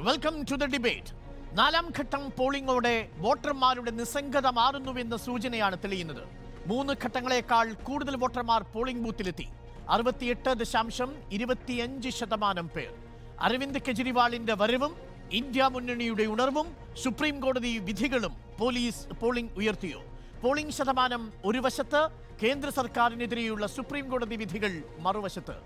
Welcome to the debate. നാലാം ഘട്ടം പോളിംഗോടെ വോട്ടർമാരുടെ നിസ്സംഗത മാറുന്നുവെന്ന സൂചനയാണ് തെളിയുന്നത്. 3 ഘട്ടങ്ങളെക്കാൾ കൂടുതൽ വോട്ടർമാർ പോളിംഗ് ബൂത്തിലെത്തി. 68.25% പേർ. അരവിന്ദ് കെജ്രിവാളിന്റെ വരവും ഇന്ത്യ മുന്നണിയുടെ ഉണർവും സുപ്രീം കോടതി വിധികളും പോളിംഗ് ഉയർത്തിയോ? പോളിംഗ് ശതമാനം ഒരു വശത്ത്, കേന്ദ്ര സർക്കാരിനെതിരെയുള്ള സുപ്രീം കോടതി വിധികൾ മറുവശത്ത്.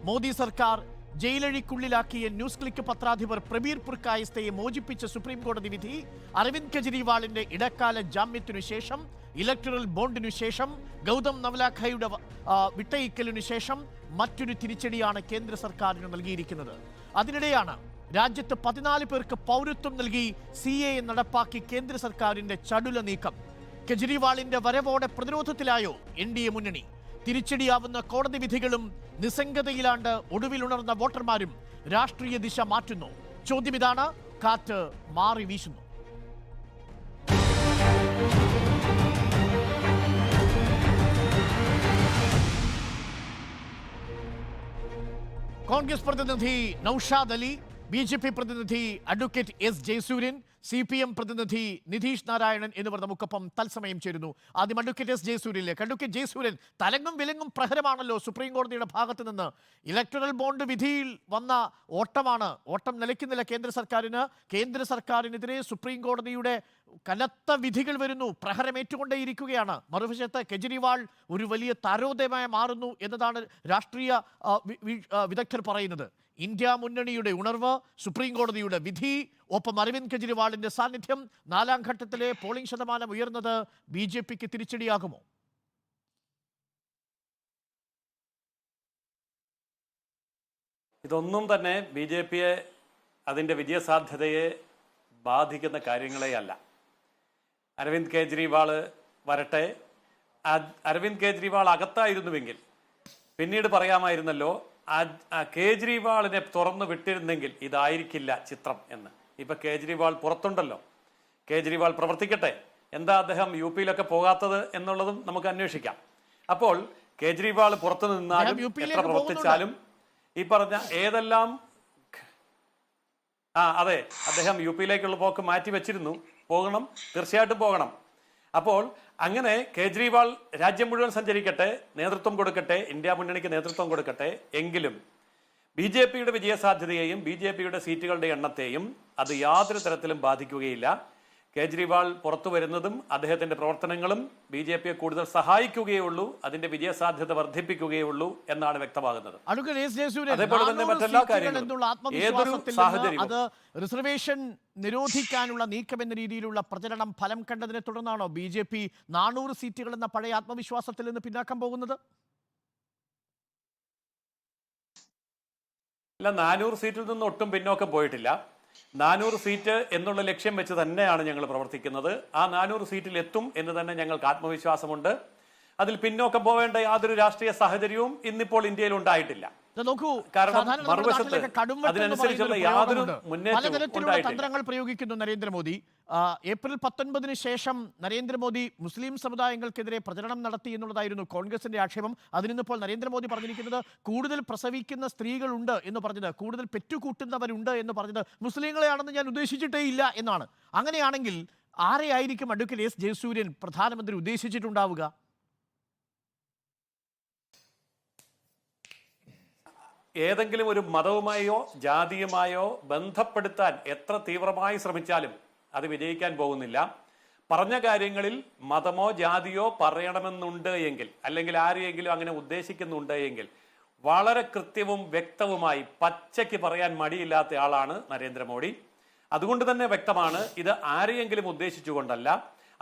മോദി സർക്കാർ ജയിലഴിക്കുള്ളിലാക്കിയ ന്യൂസ് ക്ലിക്ക് പത്രാധിപർ പ്രബീർ പുർക്കായസ്തയെ മോചിപ്പിച്ച സുപ്രീം കോടതി വിധി, അരവിന്ദ് കെജ്രിവാളിന്റെ ഇടക്കാല ജാമ്യത്തിനു ശേഷം, ഇലക്ടറൽ ബോണ്ടിനു ശേഷം, ഗൗതം നവലാഖയുടെ വിട്ടയക്കലിനു ശേഷം മറ്റൊരു തിരിച്ചടിയാണ് കേന്ദ്ര സർക്കാരിന് നൽകിയിരിക്കുന്നത്. അതിനിടെയാണ് രാജ്യത്ത് 14 പേർക്ക് പൗരത്വം നൽകി CAA നടപ്പാക്കി കേന്ദ്ര സർക്കാരിന്റെ ചടുല നീക്കം. കെജ്രിവാളിന്റെ വരവോടെ പ്രതിരോധത്തിലായോ NDA മുന്നണി? തിരിച്ചടിയാവുന്ന കോടതി വിധികളും നിസ്സംഗതയിലാണ്ട് ഒടുവിലുണർന്ന വോട്ടർമാരും രാഷ്ട്രീയ ദിശ മാറ്റുന്നു. ചോദ്യം ഇതാണ്, കാറ്റ് മാറി വീശുന്നു. കോൺഗ്രസ് പ്രതിനിധി നൌഷാദ് അലി, BJP പ്രതിനിധി അഡ്വക്കേറ്റ് S ജയസൂര്യൻ, CPM പ്രതിനിധി നിതീഷ് നാരായണൻ എന്നിവർ നമുക്കൊപ്പം തത്സമയം ചേരുന്നു. ആദ്യം അഡ്വക്കേറ്റ് S ജയസൂര്യനിലേക്ക്. അഡ്വക്കേറ്റ് ജയസൂര്യൻ, തലങ്ങും വിലങ്ങും പ്രഹരമാണല്ലോ സുപ്രീം കോടതിയുടെ ഭാഗത്ത് നിന്ന്. ഇലക്ടറൽ ബോണ്ട് വിധിയിൽ വന്ന ഓട്ടമാണ്. ഓട്ടം നിലയ്ക്കുന്നില്ല കേന്ദ്ര സർക്കാരിന്. കേന്ദ്ര സർക്കാരിനെതിരെ സുപ്രീം കോടതിയുടെ കനത്ത വിധികൾ വരുന്നു. പ്രഹരമേറ്റുകൊണ്ടേയിരിക്കുകയാണ്. മറുവശത്ത് കെജ്രിവാൾ ഒരു വലിയ താരോദയമായി മാറുന്നു എന്നതാണ് രാഷ്ട്രീയ വിദഗ്ധർ പറയുന്നത്. ഇന്ത്യ മുന്നണിയുടെ ഉണർവ്, സുപ്രീം കോടതിയുടെ വിധി, ഒപ്പം അരവിന്ദ് കെജ്രിവാളിന്റെ സാന്നിധ്യം, നാലാം ഘട്ടത്തിലെ പോളിംഗ് ശതമാനം ഉയർന്നത് BJPക്ക് തിരിച്ചടിയാകുമോ? ഇതൊന്നും തന്നെ BJPയെ അതിൻ്റെ വിജയസാധ്യതയെ ബാധിക്കുന്ന കാര്യങ്ങളെയല്ല. അരവിന്ദ് കെജ്രിവാൾ വരട്ടെ. അരവിന്ദ് കെജ്രിവാൾ അകത്തായിരുന്നുവെങ്കിൽ പിന്നീട് പറയാമായിരുന്നല്ലോ, കേജ്രിവാളിനെ തുറന്നു വിട്ടിരുന്നെങ്കിൽ ഇതായിരിക്കില്ല ചിത്രം എന്ന്. ഇപ്പൊ കേജ്രിവാൾ പുറത്തുണ്ടല്ലോ, കേജ്രിവാൾ പ്രവർത്തിക്കട്ടെ. എന്താ അദ്ദേഹം UPയിലൊക്കെ പോകാത്തത് എന്നുള്ളതും നമുക്ക് അന്വേഷിക്കാം. അപ്പോൾ കേജ്രിവാൾ പുറത്തു നിന്നാലും എത്ര പ്രവർത്തിച്ചാലും ഈ പറഞ്ഞ ഏതെല്ലാം അതെ, അദ്ദേഹം UPയിലേക്കുള്ള പോക്ക് മാറ്റി വെച്ചിരുന്നു. പോകണം, തീർച്ചയായിട്ടും പോകണം. അപ്പോൾ അങ്ങനെ കേജ്രിവാൾ രാജ്യം മുഴുവൻ സഞ്ചരിക്കട്ടെ, നേതൃത്വം കൊടുക്കട്ടെ, ഇന്ത്യ മുന്നണിക്ക് നേതൃത്വം കൊടുക്കട്ടെ. എങ്കിലും BJPയുടെ വിജയസാധ്യതയെയും BJPയുടെ സീറ്റുകളുടെ എണ്ണത്തെയും അത് യാതൊരു തരത്തിലും ബാധിക്കുകയില്ല. കേജ്രിവാൾ പുറത്തു വരുന്നതും അദ്ദേഹത്തിന്റെ പ്രവർത്തനങ്ങളും BJPയെ കൂടുതൽ സഹായിക്കുകയുള്ളൂ, അതിന്റെ വിജയസാധ്യത വർദ്ധിപ്പിക്കുകയുള്ളൂ എന്നാണ് വ്യക്തമാകുന്നത്. അതേപോലെ തന്നെ മറ്റെല്ലാ കാര്യങ്ങളും ഏതൊരു സാഹചര്യവും അത് റിസർവേഷൻ നിരോധിക്കാനുള്ള നീക്കം എന്ന രീതിയിലുള്ള പ്രചരണം ഫലം കണ്ടതിനെ തുടർന്നാണോ BJP 400 സീറ്റുകൾ എന്ന പഴയ ആത്മവിശ്വാസത്തിൽ നിന്ന് പിന്നാക്കം പോകുന്നത്? അല്ല, 400 സീറ്റിൽ നിന്ന് ഒട്ടും പിന്നോക്കം പോയിട്ടില്ല. 400 സീറ്റ് എന്നുള്ള ലക്ഷ്യം വെച്ച് തന്നെയാണ് ഞങ്ങൾ പ്രവർത്തിക്കുന്നത്. ആ 400 സീറ്റിൽ എത്തും എന്ന് തന്നെ ഞങ്ങൾക്ക് ആത്മവിശ്വാസമുണ്ട്. അതിൽ പിന്നോക്കം പോവേണ്ട യാതൊരു രാഷ്ട്രീയ സാഹചര്യവും ഇന്നിപ്പോൾ ഇന്ത്യയിൽ ഉണ്ടായിട്ടില്ല. കാരണം മറുവശത്ത് അതിനനുസരിച്ചുള്ള യാതൊരു മുന്നേറ്റവും തന്ത്രങ്ങൾ പ്രയോഗിക്കുന്നു നരേന്ദ്രമോദി. ഏപ്രിൽ 19 ശേഷം നരേന്ദ്രമോദി മുസ്ലിം സമുദായങ്ങൾക്കെതിരെ പ്രചരണം നടത്തി എന്നുള്ളതായിരുന്നു കോൺഗ്രസിന്റെ ആക്ഷേപം. അതിനിപ്പോൾ നരേന്ദ്രമോദി പറഞ്ഞിരിക്കുന്നത് കൂടുതൽ പ്രസവിക്കുന്ന സ്ത്രീകളുണ്ട് എന്ന് പറഞ്ഞത്, കൂടുതൽ പെറ്റുകൂട്ടുന്നവരുണ്ട് എന്ന് പറഞ്ഞത് മുസ്ലിങ്ങളെയാണെന്ന് ഞാൻ ഉദ്ദേശിച്ചിട്ടേ ഇല്ല എന്നാണ്. അങ്ങനെയാണെങ്കിൽ ആരെയായിരിക്കും അഡ്വക്കേറ്റ് S ജയസൂര്യൻ പ്രധാനമന്ത്രി ഉദ്ദേശിച്ചിട്ടുണ്ടാവുക? ഏതെങ്കിലും ഒരു മതവുമായോ ജാതിയുമായോ ബന്ധപ്പെടുത്താൻ എത്ര തീവ്രമായി ശ്രമിച്ചാലും അത് വിജയിക്കാൻ പോകുന്നില്ല. പറഞ്ഞ കാര്യങ്ങളിൽ മതമോ ജാതിയോ പറയണമെന്നുണ്ട് എങ്കിൽ, അല്ലെങ്കിൽ ആരെയെങ്കിലും അങ്ങനെ ഉദ്ദേശിക്കുന്നുണ്ട് എങ്കിൽ വളരെ കൃത്യവും വ്യക്തവുമായി പച്ചയ്ക്ക് പറയാൻ മടിയില്ലാത്ത ആളാണ് നരേന്ദ്രമോദി. അതുകൊണ്ട് തന്നെ വ്യക്തമാണ്, ഇത് ആരെയെങ്കിലും ഉദ്ദേശിച്ചുകൊണ്ടല്ല.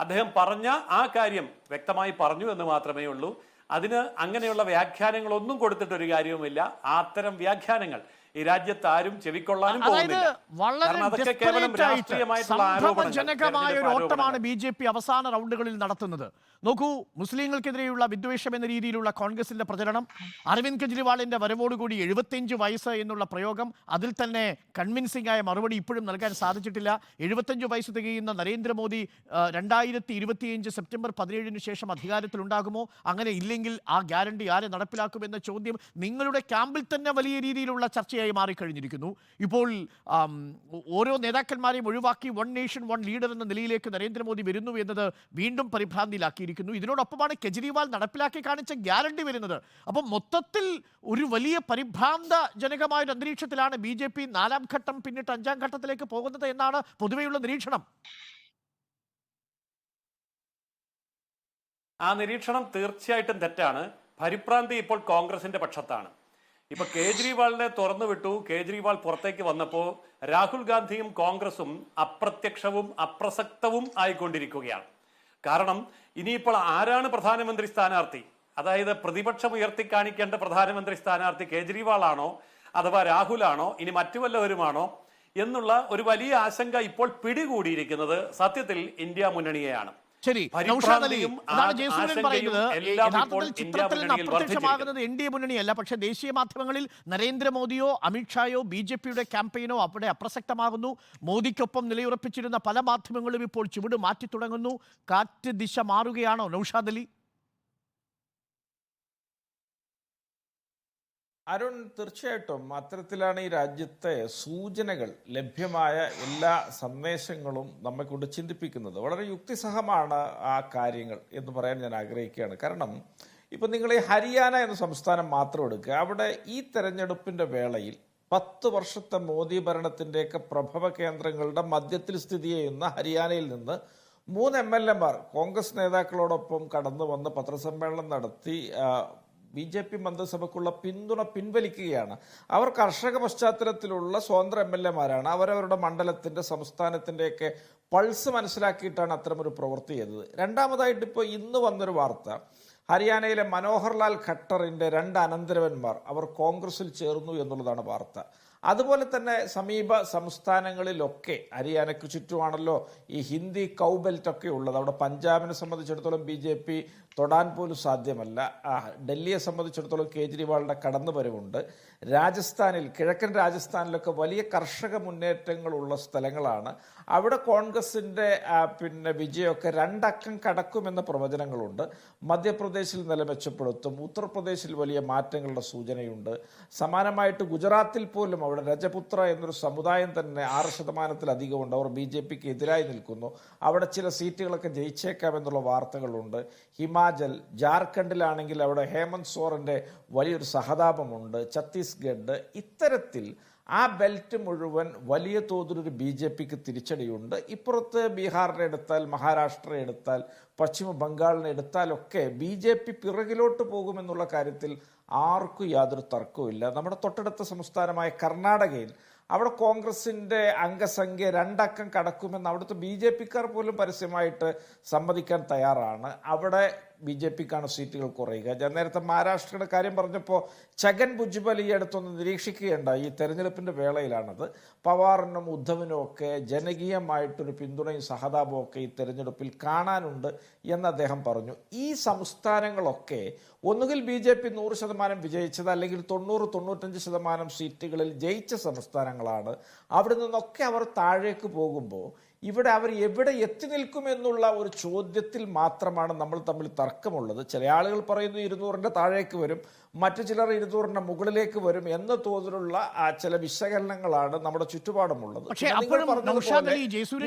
അദ്ദേഹം പറഞ്ഞ ആ കാര്യം വ്യക്തമായി പറഞ്ഞു എന്ന് മാത്രമേ ഉള്ളൂ. അതിന് അങ്ങനെയുള്ള വ്യാഖ്യാനങ്ങളൊന്നും കൊടുത്തിട്ടൊരു കാര്യവുമില്ല. അത്തരം വ്യാഖ്യാനങ്ങൾ ഈ രാജ്യത്ത് ആരും ചെവിക്കൊള്ളാനും പോകുന്നില്ല. കാരണം അതൊക്കെ കേവലം രാഷ്ട്രീയമായിട്ടുള്ള ആരോപണജനകമായ ഒരു ഓട്ടമാണ് BJP അവസാന റൗണ്ടുകളിൽ നടത്തുന്നത്. നോക്കൂ, മുസ്ലിങ്ങൾക്കെതിരെയുള്ള വിദ്വേഷം എന്ന രീതിയിലുള്ള കോൺഗ്രസിന്റെ പ്രചരണം, അരവിന്ദ് കെജ്രിവാളിന്റെ വരവോടുകൂടി 75 വയസ്സ് എന്നുള്ള പ്രയോഗം, അതിൽ തന്നെ കൺവിൻസിംഗ് ആയ മറുപടി ഇപ്പോഴും നൽകാൻ സാധിച്ചിട്ടില്ല. 75 വയസ്സ് തികയുന്ന നരേന്ദ്രമോദി 2025 സെപ്റ്റംബർ 17 ശേഷം അധികാരത്തിലുണ്ടാകുമോ? അങ്ങനെ ഇല്ലെങ്കിൽ ആ ഗ്യാരണ്ടി ആരെ നടപ്പിലാക്കുമെന്ന ചോദ്യം നിങ്ങളുടെ ക്യാമ്പിൽ തന്നെ വലിയ രീതിയിലുള്ള ചർച്ചയായി ചർച്ചയായി മാറിക്കഴിഞ്ഞിരിക്കുന്നു. ഇപ്പോൾ ഓരോ നേതാക്കന്മാരെയും ഒഴിവാക്കി വൺ നേഷൻ വൺ ലീഡർ എന്ന നിലയിലേക്ക് നരേന്ദ്രമോദി വരുന്നു എന്നത് വീണ്ടും പരിഭ്രാന്തിയിലാക്കിയിരിക്കുന്നു. ഇതിനോടൊപ്പമാണ് കെജ്രിവാൾ നടപ്പിലാക്കി കാണിച്ച ഗ്യാരണ്ടി വരുന്നത്. അപ്പം മൊത്തത്തിൽ ഒരു വലിയ പരിഭ്രാന്തജനകമായ ഒരു അന്തരീക്ഷത്തിലാണ് BJP 4ാം ഘട്ടം പിന്നിട്ട് 5ാം ഘട്ടത്തിലേക്ക് പോകുന്നത് എന്നാണ് പൊതുവെയുള്ള നിരീക്ഷണം. ആ നിരീക്ഷണം തീർച്ചയായിട്ടും തെറ്റാണ്. പരിഭ്രാന്തി ഇപ്പോൾ കോൺഗ്രസിന്റെ പക്ഷത്താണ്. ഇപ്പൊ കേജ്രിവാളിനെ തുറന്നുവിട്ടു. കേജ്രിവാൾ പുറത്തേക്ക് വന്നപ്പോൾ രാഹുൽ ഗാന്ധിയും കോൺഗ്രസും അപ്രത്യക്ഷവും അപ്രസക്തവും ആയിക്കൊണ്ടിരിക്കുകയാണ്. കാരണം ഇനിയിപ്പോൾ ആരാണ് പ്രധാനമന്ത്രി സ്ഥാനാർത്ഥി? അതായത് പ്രതിപക്ഷം ഉയർത്തിക്കാണിക്കേണ്ട പ്രധാനമന്ത്രി സ്ഥാനാർത്ഥി കേജ്രിവാളാണോ അഥവാ രാഹുലാണോ ഇനി മറ്റു വല്ലവരുമാണോ എന്നുള്ള ഒരു വലിയ ആശങ്ക ഇപ്പോൾ പിടികൂടിയിരിക്കുന്നത് സത്യത്തിൽ ഇന്ത്യ മുന്നണിയെയാണ്. ശരി, നൗഷാദ് അലി, അതാണ് ജയസൂര്യൻ പറയുന്നത്. യഥാർത്ഥത്തിൽ ചിത്രത്തിൽ നിന്ന് അപ്രത്യക്ഷമാകുന്നത് NDA മുന്നണിയല്ല, പക്ഷേ ദേശീയ മാധ്യമങ്ങളിൽ നരേന്ദ്രമോദിയോ അമിത്ഷായോ BJPയുടെ ക്യാമ്പയിനോ അവിടെ അപ്രസക്തമാകുന്നു. മോദിക്കൊപ്പം നിലയുറപ്പിച്ചിരുന്ന പല മാധ്യമങ്ങളും ഇപ്പോൾ ചുവട് മാറ്റി തുടങ്ങുന്നു. കാറ്റ് ദിശ മാറുകയാണോ നൗഷാദ് അലി? അരുൺ, തീർച്ചയായിട്ടും അത്തരത്തിലാണ് ഈ രാജ്യത്തെ സൂചനകൾ, ലഭ്യമായ എല്ലാ സന്ദേശങ്ങളും നമ്മെ കൊണ്ട് ചിന്തിപ്പിക്കുന്നത്. വളരെ യുക്തിസഹമാണ് ആ കാര്യങ്ങൾ എന്ന് പറയാൻ ഞാൻ ആഗ്രഹിക്കുകയാണ്. കാരണം ഇപ്പം നിങ്ങൾ ഈ ഹരിയാന എന്ന സംസ്ഥാനം മാത്രം എടുക്കുക. അവിടെ ഈ തെരഞ്ഞെടുപ്പിന്റെ വേളയിൽ 10 വർഷത്തെ മോദി ഭരണത്തിൻ്റെയൊക്കെ പ്രഭവ കേന്ദ്രങ്ങളുടെ മധ്യത്തിൽ സ്ഥിതി ചെയ്യുന്ന ഹരിയാനയിൽ നിന്ന് 3 MLA കോൺഗ്രസ് നേതാക്കളോടൊപ്പം കടന്നു വന്ന് പത്രസമ്മേളനം നടത്തി BJP മന്ത്രിസഭയ്ക്കുള്ള പിന്തുണ പിൻവലിക്കുകയാണ്. അവർ കർഷക പശ്ചാത്തലത്തിലുള്ള സ്വതന്ത്ര MLA-മാരാണ്. അവരവരുടെ മണ്ഡലത്തിന്റെ സംസ്ഥാനത്തിന്റെയൊക്കെ പൾസ് മനസ്സിലാക്കിയിട്ടാണ് അത്തരമൊരു പ്രവൃത്തി ചെയ്തത്. രണ്ടാമതായിട്ട് ഇപ്പോൾ ഇന്ന് വന്നൊരു വാർത്ത, ഹരിയാനയിലെ മനോഹർലാൽ ഖട്ടറിന്റെ 2 അനന്തരവന്മാർ അവർ കോൺഗ്രസിൽ ചേർന്നു എന്നുള്ളതാണ് വാർത്ത. അതുപോലെ തന്നെ സമീപ സംസ്ഥാനങ്ങളിലൊക്കെ ഹരിയാനയ്ക്ക് ചുറ്റുമാണല്ലോ ഈ ഹിന്ദി കൗബെൽറ്റ് ഒക്കെ ഉള്ളത്. അവിടെ പഞ്ചാബിനെ സംബന്ധിച്ചിടത്തോളം BJP തൊടാൻ പോലും സാധ്യമല്ല. ഡൽഹിയെ സംബന്ധിച്ചിടത്തോളം കേജ്രിവാളിന്റെ കടന്നുവരവുണ്ട്. രാജസ്ഥാനിൽ, കിഴക്കൻ രാജസ്ഥാനിലൊക്കെ വലിയ കർഷക മുന്നേറ്റങ്ങളുള്ള സ്ഥലങ്ങളാണ്. അവിടെ കോൺഗ്രസിന്റെ വിജയമൊക്കെ 2 അക്കം കടക്കുമെന്ന പ്രവചനങ്ങളുണ്ട്. മധ്യപ്രദേശിൽ നില മെച്ചപ്പെടുത്തും. ഉത്തർപ്രദേശിൽ വലിയ മാറ്റങ്ങളുടെ സൂചനയുണ്ട്. സമാനമായിട്ട് ഗുജറാത്തിൽ പോലും അവിടെ രജപുത്ര എന്നൊരു സമുദായം തന്നെ 6% ഉണ്ട്. അവർ BJPക്ക് എതിരായി നിൽക്കുന്നു. അവിടെ ചില സീറ്റുകളൊക്കെ ജയിച്ചേക്കാമെന്നുള്ള വാർത്തകളുണ്ട്. ഹിമാചൽ, ജാർഖണ്ഡിലാണെങ്കിൽ അവിടെ ഹേമന്ത് സോറന്റെ വലിയൊരു സഹതാപമുണ്ട്. ഛത്തീസ്ഗഡ്, ഇത്തരത്തിൽ ആ ബെൽറ്റ് മുഴുവൻ വലിയ തോതിലൊരു BJPക്ക് തിരിച്ചടിയുണ്ട്. ഇപ്പുറത്ത് ബീഹാറിനെ എടുത്താൽ, മഹാരാഷ്ട്ര എടുത്താൽ, പശ്ചിമ ബംഗാളിനെ എടുത്താലൊക്കെ BJP പിറകിലോട്ട് പോകുമെന്നുള്ള കാര്യത്തിൽ ആർക്കും യാതൊരു തർക്കവുമില്ല. നമ്മുടെ തൊട്ടടുത്ത സംസ്ഥാനമായ കർണാടകയിൽ അവിടെ കോൺഗ്രസിന്റെ അംഗസംഖ്യ 2 അക്കം കടക്കുമെന്ന് അവിടുത്തെ BJPക്കാർ പോലും പരസ്യമായിട്ട് സമ്മതിക്കാൻ തയ്യാറാണ്. അവിടെ BJPക്കാണ് സീറ്റുകൾ കുറയുക. ഞാൻ നേരത്തെ മഹാരാഷ്ട്രയുടെ കാര്യം പറഞ്ഞപ്പോൾ ഛഗൻ ഭുജ്ബൽ ഈ അടുത്തൊന്ന് നിരീക്ഷിക്കുകയുണ്ടായി. ഈ തെരഞ്ഞെടുപ്പിന്റെ വേളയിലാണത്. പവാറിനും ഉദ്ധവിനും ഒക്കെ ജനകീയമായിട്ടൊരു പിന്തുണയും സഹതാപവും ഒക്കെ ഈ തെരഞ്ഞെടുപ്പിൽ കാണാനുണ്ട് എന്ന് അദ്ദേഹം പറഞ്ഞു. ഈ സംസ്ഥാനങ്ങളൊക്കെ ഒന്നുകിൽ BJP 100% വിജയിച്ചത്, അല്ലെങ്കിൽ 90-95% സീറ്റുകളിൽ ജയിച്ച സംസ്ഥാനങ്ങളാണ്. അവിടെ നിന്നൊക്കെ അവർ താഴേക്ക് പോകുമ്പോൾ ഇവിടെ അവർ എവിടെ എത്തി നിൽക്കുമെന്നുള്ള ഒരു ചോദ്യത്തിൽ മാത്രമാണ് നമ്മൾ തമ്മിൽ തർക്കമുള്ളത്. ചില ആളുകൾ പറയുന്നു 200-ന്റെ താഴേക്ക് വരും, മറ്റു ചിലർ 200-ന്റെ മുകളിലേക്ക് വരും എന്ന തോതിലുള്ള ചില വിശകലനങ്ങളാണ് നമ്മുടെ ചുറ്റുപാടുമുള്ളത്.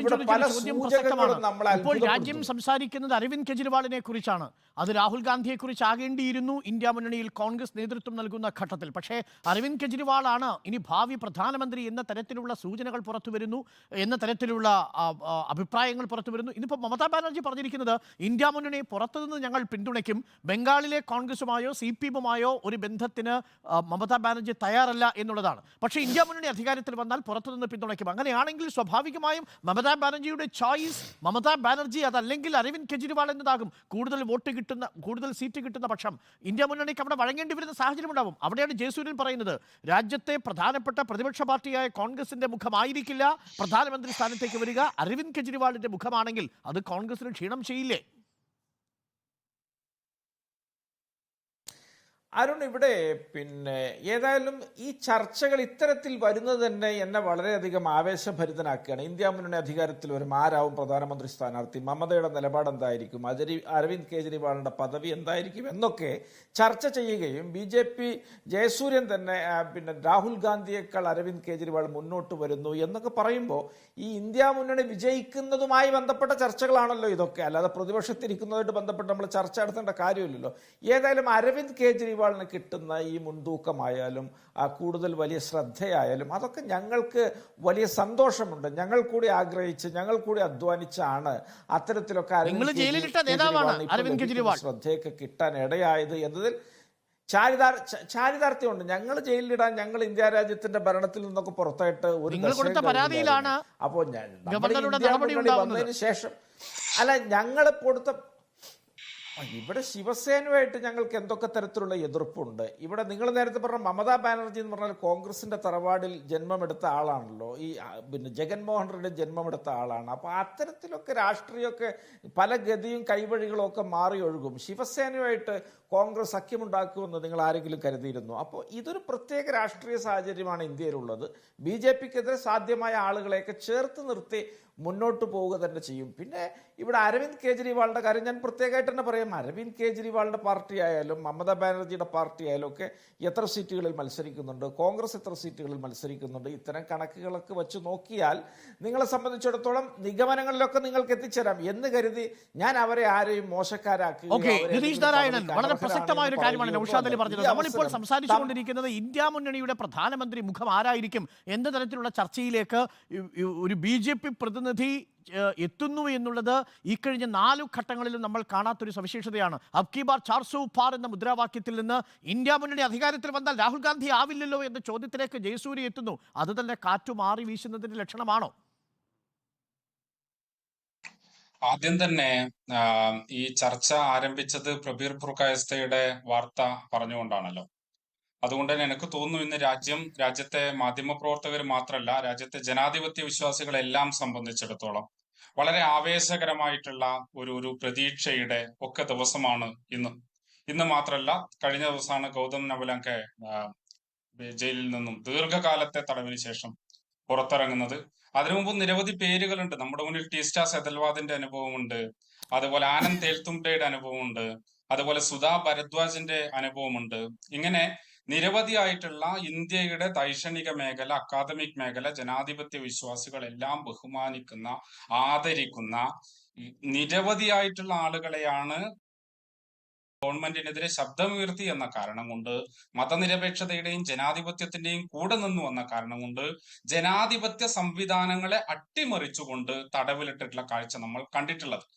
ഇപ്പോൾ രാജ്യം സംസാരിക്കുന്നത് അരവിന്ദ് കെജ്രിവാളിനെ കുറിച്ചാണ്. അത് രാഹുൽ ഗാന്ധിയെ കുറിച്ച് ആകേണ്ടിയിരുന്നു ഇന്ത്യ മുന്നണിയിൽ കോൺഗ്രസ് നേതൃത്വം നൽകുന്ന ഘട്ടത്തിൽ. പക്ഷേ അരവിന്ദ് കെജ്രിവാളാണ് ഇനി ഭാവി പ്രധാനമന്ത്രി എന്ന തരത്തിലുള്ള സൂചനകൾ പുറത്തു വരുന്നു, എന്ന തരത്തിലുള്ള അഭിപ്രായങ്ങൾ പുറത്തു വരുന്നു. ഇന്നിപ്പോൾ മമതാ ബാനർജി പറഞ്ഞിരിക്കുന്നത് ഇന്ത്യ മുന്നണിയെ പുറത്തുനിന്ന് ഞങ്ങൾ പിന്തുണയ്ക്കും, ബംഗാളിലെ കോൺഗ്രസുമായോ CPM-മായോ ഒരു ബന്ധത്തിന് മമതാ ബാനർജി തയ്യാറല്ല എന്നുള്ളതാണ്. പക്ഷേ ഇന്ത്യ മുന്നണി അധികാരത്തിൽ വന്നാൽ പുറത്തുനിന്ന് പിന്തുണയ്ക്കും. അങ്ങനെയാണെങ്കിൽ സ്വാഭാവികമായും മമതാ ബാനർജിയുടെ ചോയ്സ് മമതാ ബാനർജി അതല്ലെങ്കിൽ അരവിന്ദ് കെജ്രിവാൾ എന്നതാകും. കൂടുതൽ സീറ്റ് കിട്ടുന്ന പക്ഷം ഇന്ത്യ മുന്നണിക്ക് അവിടെ വഴങ്ങേണ്ടി വരുന്ന സാഹചര്യം ഉണ്ടാവും. അവിടെയാണ് ജയസൂര്യൻ പറയുന്നത് രാജ്യത്തെ പ്രധാനപ്പെട്ട പ്രതിപക്ഷ പാർട്ടിയായ കോൺഗ്രസിന്റെ മുഖമായിരിക്കില്ല പ്രധാനമന്ത്രി സ്ഥാനത്തേക്ക് വരിക, അരവിന്ദ് കെജ്രിവാളിന്റെ മുഖമാണെങ്കിൽ അത് കോൺഗ്രസിന് ക്ഷീണം ചെയ്യില്ലേ? അരുൺ, ഇവിടെ പിന്നെ ഏതായാലും ഈ ചർച്ചകൾ ഇത്തരത്തിൽ വരുന്നത് തന്നെ എന്നെ വളരെയധികം ആവേശഭരിതനാക്കുകയാണ്. ഇന്ത്യ മുന്നണി അധികാരത്തിൽ വരും, ആരാവും പ്രധാനമന്ത്രി സ്ഥാനാർത്ഥി, മമതയുടെ നിലപാട് എന്തായിരിക്കും, അരവിന്ദ് കെജ്രിവാളിന്റെ പദവി എന്തായിരിക്കും എന്നൊക്കെ ചർച്ച ചെയ്യുകയും BJP ജയസൂര്യൻ തന്നെ പിന്നെ രാഹുൽ ഗാന്ധിയേക്കാൾ അരവിന്ദ് കെജ്രിവാൾ മുന്നോട്ട് വരുന്നു എന്നൊക്കെ പറയുമ്പോൾ ഈ ഇന്ത്യ മുന്നണി വിജയിക്കുന്നതുമായി ബന്ധപ്പെട്ട ചർച്ചകളാണല്ലോ ഇതൊക്കെ, അല്ലാതെ പ്രതിപക്ഷത്തിരിക്കുന്നതുമായിട്ട് ബന്ധപ്പെട്ട് നമ്മൾ ചർച്ച നടത്തേണ്ട കാര്യമില്ലല്ലോ. ഏതായാലും അരവിന്ദ് കെജ്രിവാളിന് കിട്ടുന്ന ഈ മുൻതൂക്കമായാലും കൂടുതൽ വലിയ ശ്രദ്ധയായാലും അതൊക്കെ ഞങ്ങൾക്ക് വലിയ സന്തോഷമുണ്ട്. ഞങ്ങൾ കൂടി ആഗ്രഹിച്ച്, ഞങ്ങൾ കൂടി അധ്വാനിച്ചാണ് അത്തരത്തിലൊക്കെ അരവിന്ദ് കെജ്രിവാൾ ശ്രദ്ധയൊക്കെ കിട്ടാൻ ഇടയായത് എന്നതിൽ ചാരിതാർത്ഥ്യമുണ്ട്. ഞങ്ങൾ ജയിലിലിടാൻ, ഞങ്ങൾ ഇന്ത്യ രാജ്യത്തിന്റെ ഭരണത്തിൽ നിന്നൊക്കെ പുറത്തായിട്ട് ഒരു പരാതിയിലാണ് അപ്പോൾ വന്നതിന് ശേഷം അല്ല ഞങ്ങൾ കൊടുത്ത ഇവിടെ ശിവസേനയുമായിട്ട് ഞങ്ങൾക്ക് എന്തൊക്കെ തരത്തിലുള്ള എതിർപ്പുണ്ട്. ഇവിടെ നിങ്ങൾ നേരത്തെ പറഞ്ഞ മമതാ ബാനർജി എന്ന് പറഞ്ഞാൽ കോൺഗ്രസിന്റെ തറവാടിൽ ജന്മമെടുത്ത ആളാണല്ലോ, ഈ പിന്നെ ജഗൻമോഹൻ റെഡ്ഡി ജന്മമെടുത്ത ആളാണ്. അപ്പോൾ അത്തരത്തിലൊക്കെ രാഷ്ട്രീയമൊക്കെ പല ഗതിയും കൈവഴികളും ഒക്കെ മാറി ഒഴുകും. ശിവസേനയുമായിട്ട് കോൺഗ്രസ് സഖ്യമുണ്ടാക്കുമെന്ന് നിങ്ങൾ ആരെങ്കിലും കരുതിയിരുന്നു? അപ്പോൾ ഇതൊരു പ്രത്യേക രാഷ്ട്രീയ സാഹചര്യമാണ് ഇന്ത്യയിലുള്ളത്. BJPക്കെതിരെ സാധ്യമായ ആളുകളെയൊക്കെ ചേർത്ത് നിർത്തി മുന്നോട്ട് പോവുക തന്നെ ചെയ്യും. പിന്നെ ഇവിടെ അരവിന്ദ് കെജ്രിവാളിന്റെ കാര്യം ഞാൻ പ്രത്യേകമായിട്ട് തന്നെ പറയാം. അരവിന്ദ് കെജ്രിവാളിന്റെ പാർട്ടി ആയാലും മമതാ ബാനർജിയുടെ പാർട്ടി ആയാലും ഒക്കെ എത്ര സീറ്റുകളിൽ മത്സരിക്കുന്നുണ്ട്, കോൺഗ്രസ് എത്ര സീറ്റുകളിൽ മത്സരിക്കുന്നുണ്ട്, ഇത്തരം കണക്കുകളൊക്കെ വെച്ച് നോക്കിയാൽ നിങ്ങളെ സംബന്ധിച്ചിടത്തോളം നിഗമനങ്ങളിലൊക്കെ നിങ്ങൾക്ക് എത്തിച്ചേരാം എന്ന് കരുതി ഞാൻ അവരെ ആരെയും മോശക്കാരാക്കി. വളരെ പ്രസക്തമായ ഒരു കാര്യമാണ് നൗഷാദ് അലി പറഞ്ഞത്. നമ്മളിപ്പോൾ സംസാരിച്ചുകൊണ്ടിരിക്കുന്നത് ഇന്ത്യ മുന്നണിയുടെ പ്രധാനമന്ത്രി മുഖം ആരായിരിക്കും എന്ന തരത്തിലുള്ള ചർച്ചയിലേക്ക് ഒരു BJP പ്രതിനിധി എത്തുന്നു എന്നുള്ളത് ഈ കഴിഞ്ഞ 4 ഘട്ടങ്ങളിലും നമ്മൾ കാണാത്തൊരു സവിശേഷതയാണ്. അബ് കി ബാർ 400 പാർ എന്ന മുദ്രാവാക്യത്തിൽ നിന്ന് ഇന്ത്യ മുന്നണി അധികാരത്തിൽ വന്നാൽ രാഹുൽ ഗാന്ധി ആവില്ലല്ലോ എന്ന ചോദ്യത്തിലേക്ക് ജയസൂര്യ എത്തുന്നു. അത് തന്നെ കാറ്റു മാറി വീശുന്നതിന്റെ ലക്ഷണമാണോ? ആദ്യം തന്നെ ഈ ചർച്ച ആരംഭിച്ചത് പ്രബീർ പുർക്കായസ്ഥയുടെ വാർത്ത പറഞ്ഞുകൊണ്ടാണല്ലോ. അതുകൊണ്ട് തന്നെ എനിക്ക് തോന്നുന്നു ഇന്ന് രാജ്യത്തെ മാധ്യമപ്രവർത്തകർ മാത്രമല്ല, രാജ്യത്തെ ജനാധിപത്യ വിശ്വാസികളെല്ലാം സംബന്ധിച്ചിടത്തോളം വളരെ ആവേശകരമായിട്ടുള്ള ഒരു പ്രതീക്ഷയുടെ ഒക്കെ ദിവസമാണ് ഇന്ന് മാത്രമല്ല, കഴിഞ്ഞ ദിവസമാണ് ഗൗതം നവലങ്ക ജയിലിൽ നിന്നും ദീർഘകാലത്തെ തടവിന് ശേഷം പുറത്തിറങ്ങുന്നത്. അതിനു മുമ്പ് നിരവധി പേരുകളുണ്ട്. നമ്മുടെ മുന്നിൽ ടീസ്റ്റ സെതൽവാദിന്റെ അനുഭവമുണ്ട്, അതുപോലെ ആനന്ദ് തേൽത്തുംബഡെയുടെ അനുഭവമുണ്ട്, അതുപോലെ സുധാ ഭരദ്വാജിന്റെ അനുഭവമുണ്ട്. ഇങ്ങനെ നിരവധിയായിട്ടുള്ള ഇന്ത്യയുടെ ദൈക്ഷണിക മേഖല, അക്കാദമിക് മേഖല, ജനാധിപത്യ വിശ്വാസികൾ എല്ലാം ബഹുമാനിക്കുന്ന, ആദരിക്കുന്ന നിരവധിയായിട്ടുള്ള ആളുകളെയാണ് ഗവൺമെന്റിനെതിരെ ശബ്ദമുയർത്തി എന്ന കാരണം കൊണ്ട്, മതനിരപേക്ഷതയുടെയും ജനാധിപത്യത്തിന്റെയും കൂടെ നിന്നു എന്ന കാരണം കൊണ്ട്, ജനാധിപത്യ സംവിധാനങ്ങളെ അട്ടിമറിച്ചുകൊണ്ട് തടവിലിട്ടിട്ടുള്ള കാഴ്ച നമ്മൾ കണ്ടിട്ടുള്ളത്.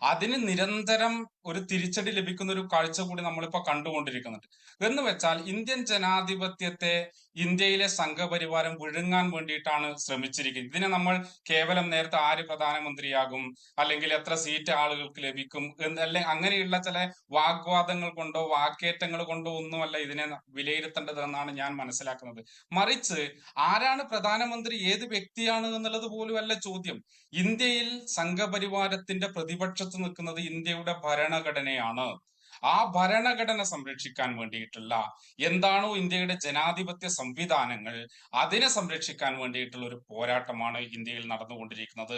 അതിന് നിരന്തരം ഒരു തിരിച്ചടി ലഭിക്കുന്ന ഒരു കാഴ്ച കൂടി നമ്മളിപ്പോ കണ്ടുകൊണ്ടിരിക്കുന്നുണ്ട്. എന്ന് വെച്ചാൽ ഇന്ത്യൻ ജനാധിപത്യത്തെ ഇന്ത്യയിലെ സംഘപരിവാരം വിഴുങ്ങാൻ വേണ്ടിയിട്ടാണ് ശ്രമിച്ചിരിക്കുന്നത്. ഇതിനെ നമ്മൾ കേവലം നേരത്തെ ആര് പ്രധാനമന്ത്രിയാകും, അല്ലെങ്കിൽ എത്ര സീറ്റ് ആളുകൾക്ക് ലഭിക്കും, അല്ലെങ്കിൽ അങ്ങനെയുള്ള ചില വാഗ്വാദങ്ങൾ കൊണ്ടോ വാക്കേറ്റങ്ങൾ കൊണ്ടോ ഒന്നുമല്ല ഇതിനെ വിലയിരുത്തേണ്ടതെന്നാണ് ഞാൻ മനസ്സിലാക്കുന്നത്. മറിച്ച് ആരാണ് പ്രധാനമന്ത്രി, ഏത് വ്യക്തിയാണ് എന്നുള്ളത് പോലും അല്ല ചോദ്യം. ഇന്ത്യയിൽ സംഘപരിവാരത്തിന്റെ പ്രതിപക്ഷത്ത് നിൽക്കുന്നത് ഇന്ത്യയുടെ ഭരണഘടനയാണ്. ആ ഭരണഘടന സംരക്ഷിക്കാൻ വേണ്ടിയിട്ടുള്ള എന്താണോ ഇന്ത്യയുടെ ജനാധിപത്യ സംവിധാനങ്ങൾ, അതിനെ സംരക്ഷിക്കാൻ വേണ്ടിയിട്ടുള്ള ഒരു പോരാട്ടമാണ് ഇന്ത്യയിൽ നടന്നുകൊണ്ടിരിക്കുന്നത്.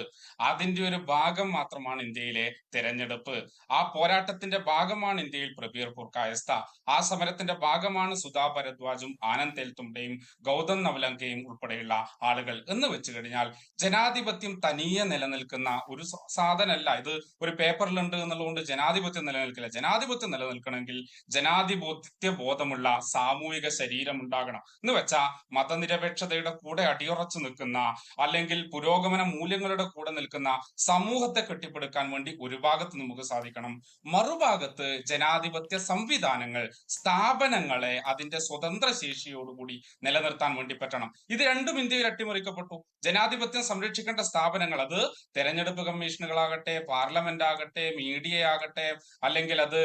അതിന്റെ ഒരു ഭാഗം മാത്രമാണ് ഇന്ത്യയിലെ തെരഞ്ഞെടുപ്പ്. ആ പോരാട്ടത്തിന്റെ ഭാഗമാണ് ഇന്ത്യയിൽ പ്രബീർ പുർക്കായസ്ഥ. ആ സമരത്തിന്റെ ഭാഗമാണ് സുധാ ഭരദ്വാജും ആനന്ദ് തേൽത്തുംബഡെയും ഗൗതം നവലങ്കയും ഉൾപ്പെടെയുള്ള ആളുകൾ. എന്ന് വെച്ച് കഴിഞ്ഞാൽ ജനാധിപത്യം തനിയെ നിലനിൽക്കുന്ന ഒരു സാധനമല്ല. ഇത് ഒരു പേപ്പറിലുണ്ട് എന്നുള്ളതുകൊണ്ട് ജനാധിപത്യം നിലനിൽക്കില്ല. ജനാധിപത്യം നിലനിൽക്കണമെങ്കിൽ ജനാധിപത്യ ബോധമുള്ള സാമൂഹിക ശരീരം ഉണ്ടാകണം. എന്ന് വെച്ചാൽ മതനിരപേക്ഷതയുടെ കൂടെ അടിയുറച്ചു നിൽക്കുന്ന, അല്ലെങ്കിൽ പുരോഗമന മൂല്യങ്ങളുടെ കൂടെ നിൽക്കുന്ന സമൂഹത്തെ കെട്ടിപ്പടുക്കാൻ വേണ്ടി ഒരു ഭാഗത്ത് നമുക്ക് സാധിക്കണം, മറുഭാഗത്ത് ജനാധിപത്യ സംവിധാനങ്ങൾ, സ്ഥാപനങ്ങളെ അതിന്റെ സ്വതന്ത്ര ശേഷിയോടുകൂടി നിലനിർത്താൻ വേണ്ടി പറ്റണം. ഇത് രണ്ടും ഇന്ത്യയിൽ അട്ടിമറിക്കപ്പെട്ടു. ജനാധിപത്യം സംരക്ഷിക്കേണ്ട സ്ഥാപനങ്ങൾ, അത് തെരഞ്ഞെടുപ്പ് കമ്മീഷനുകളാകട്ടെ, പാർലമെന്റ് ആകട്ടെ, മീഡിയ ആകട്ടെ, അല്ലെങ്കിൽ അത്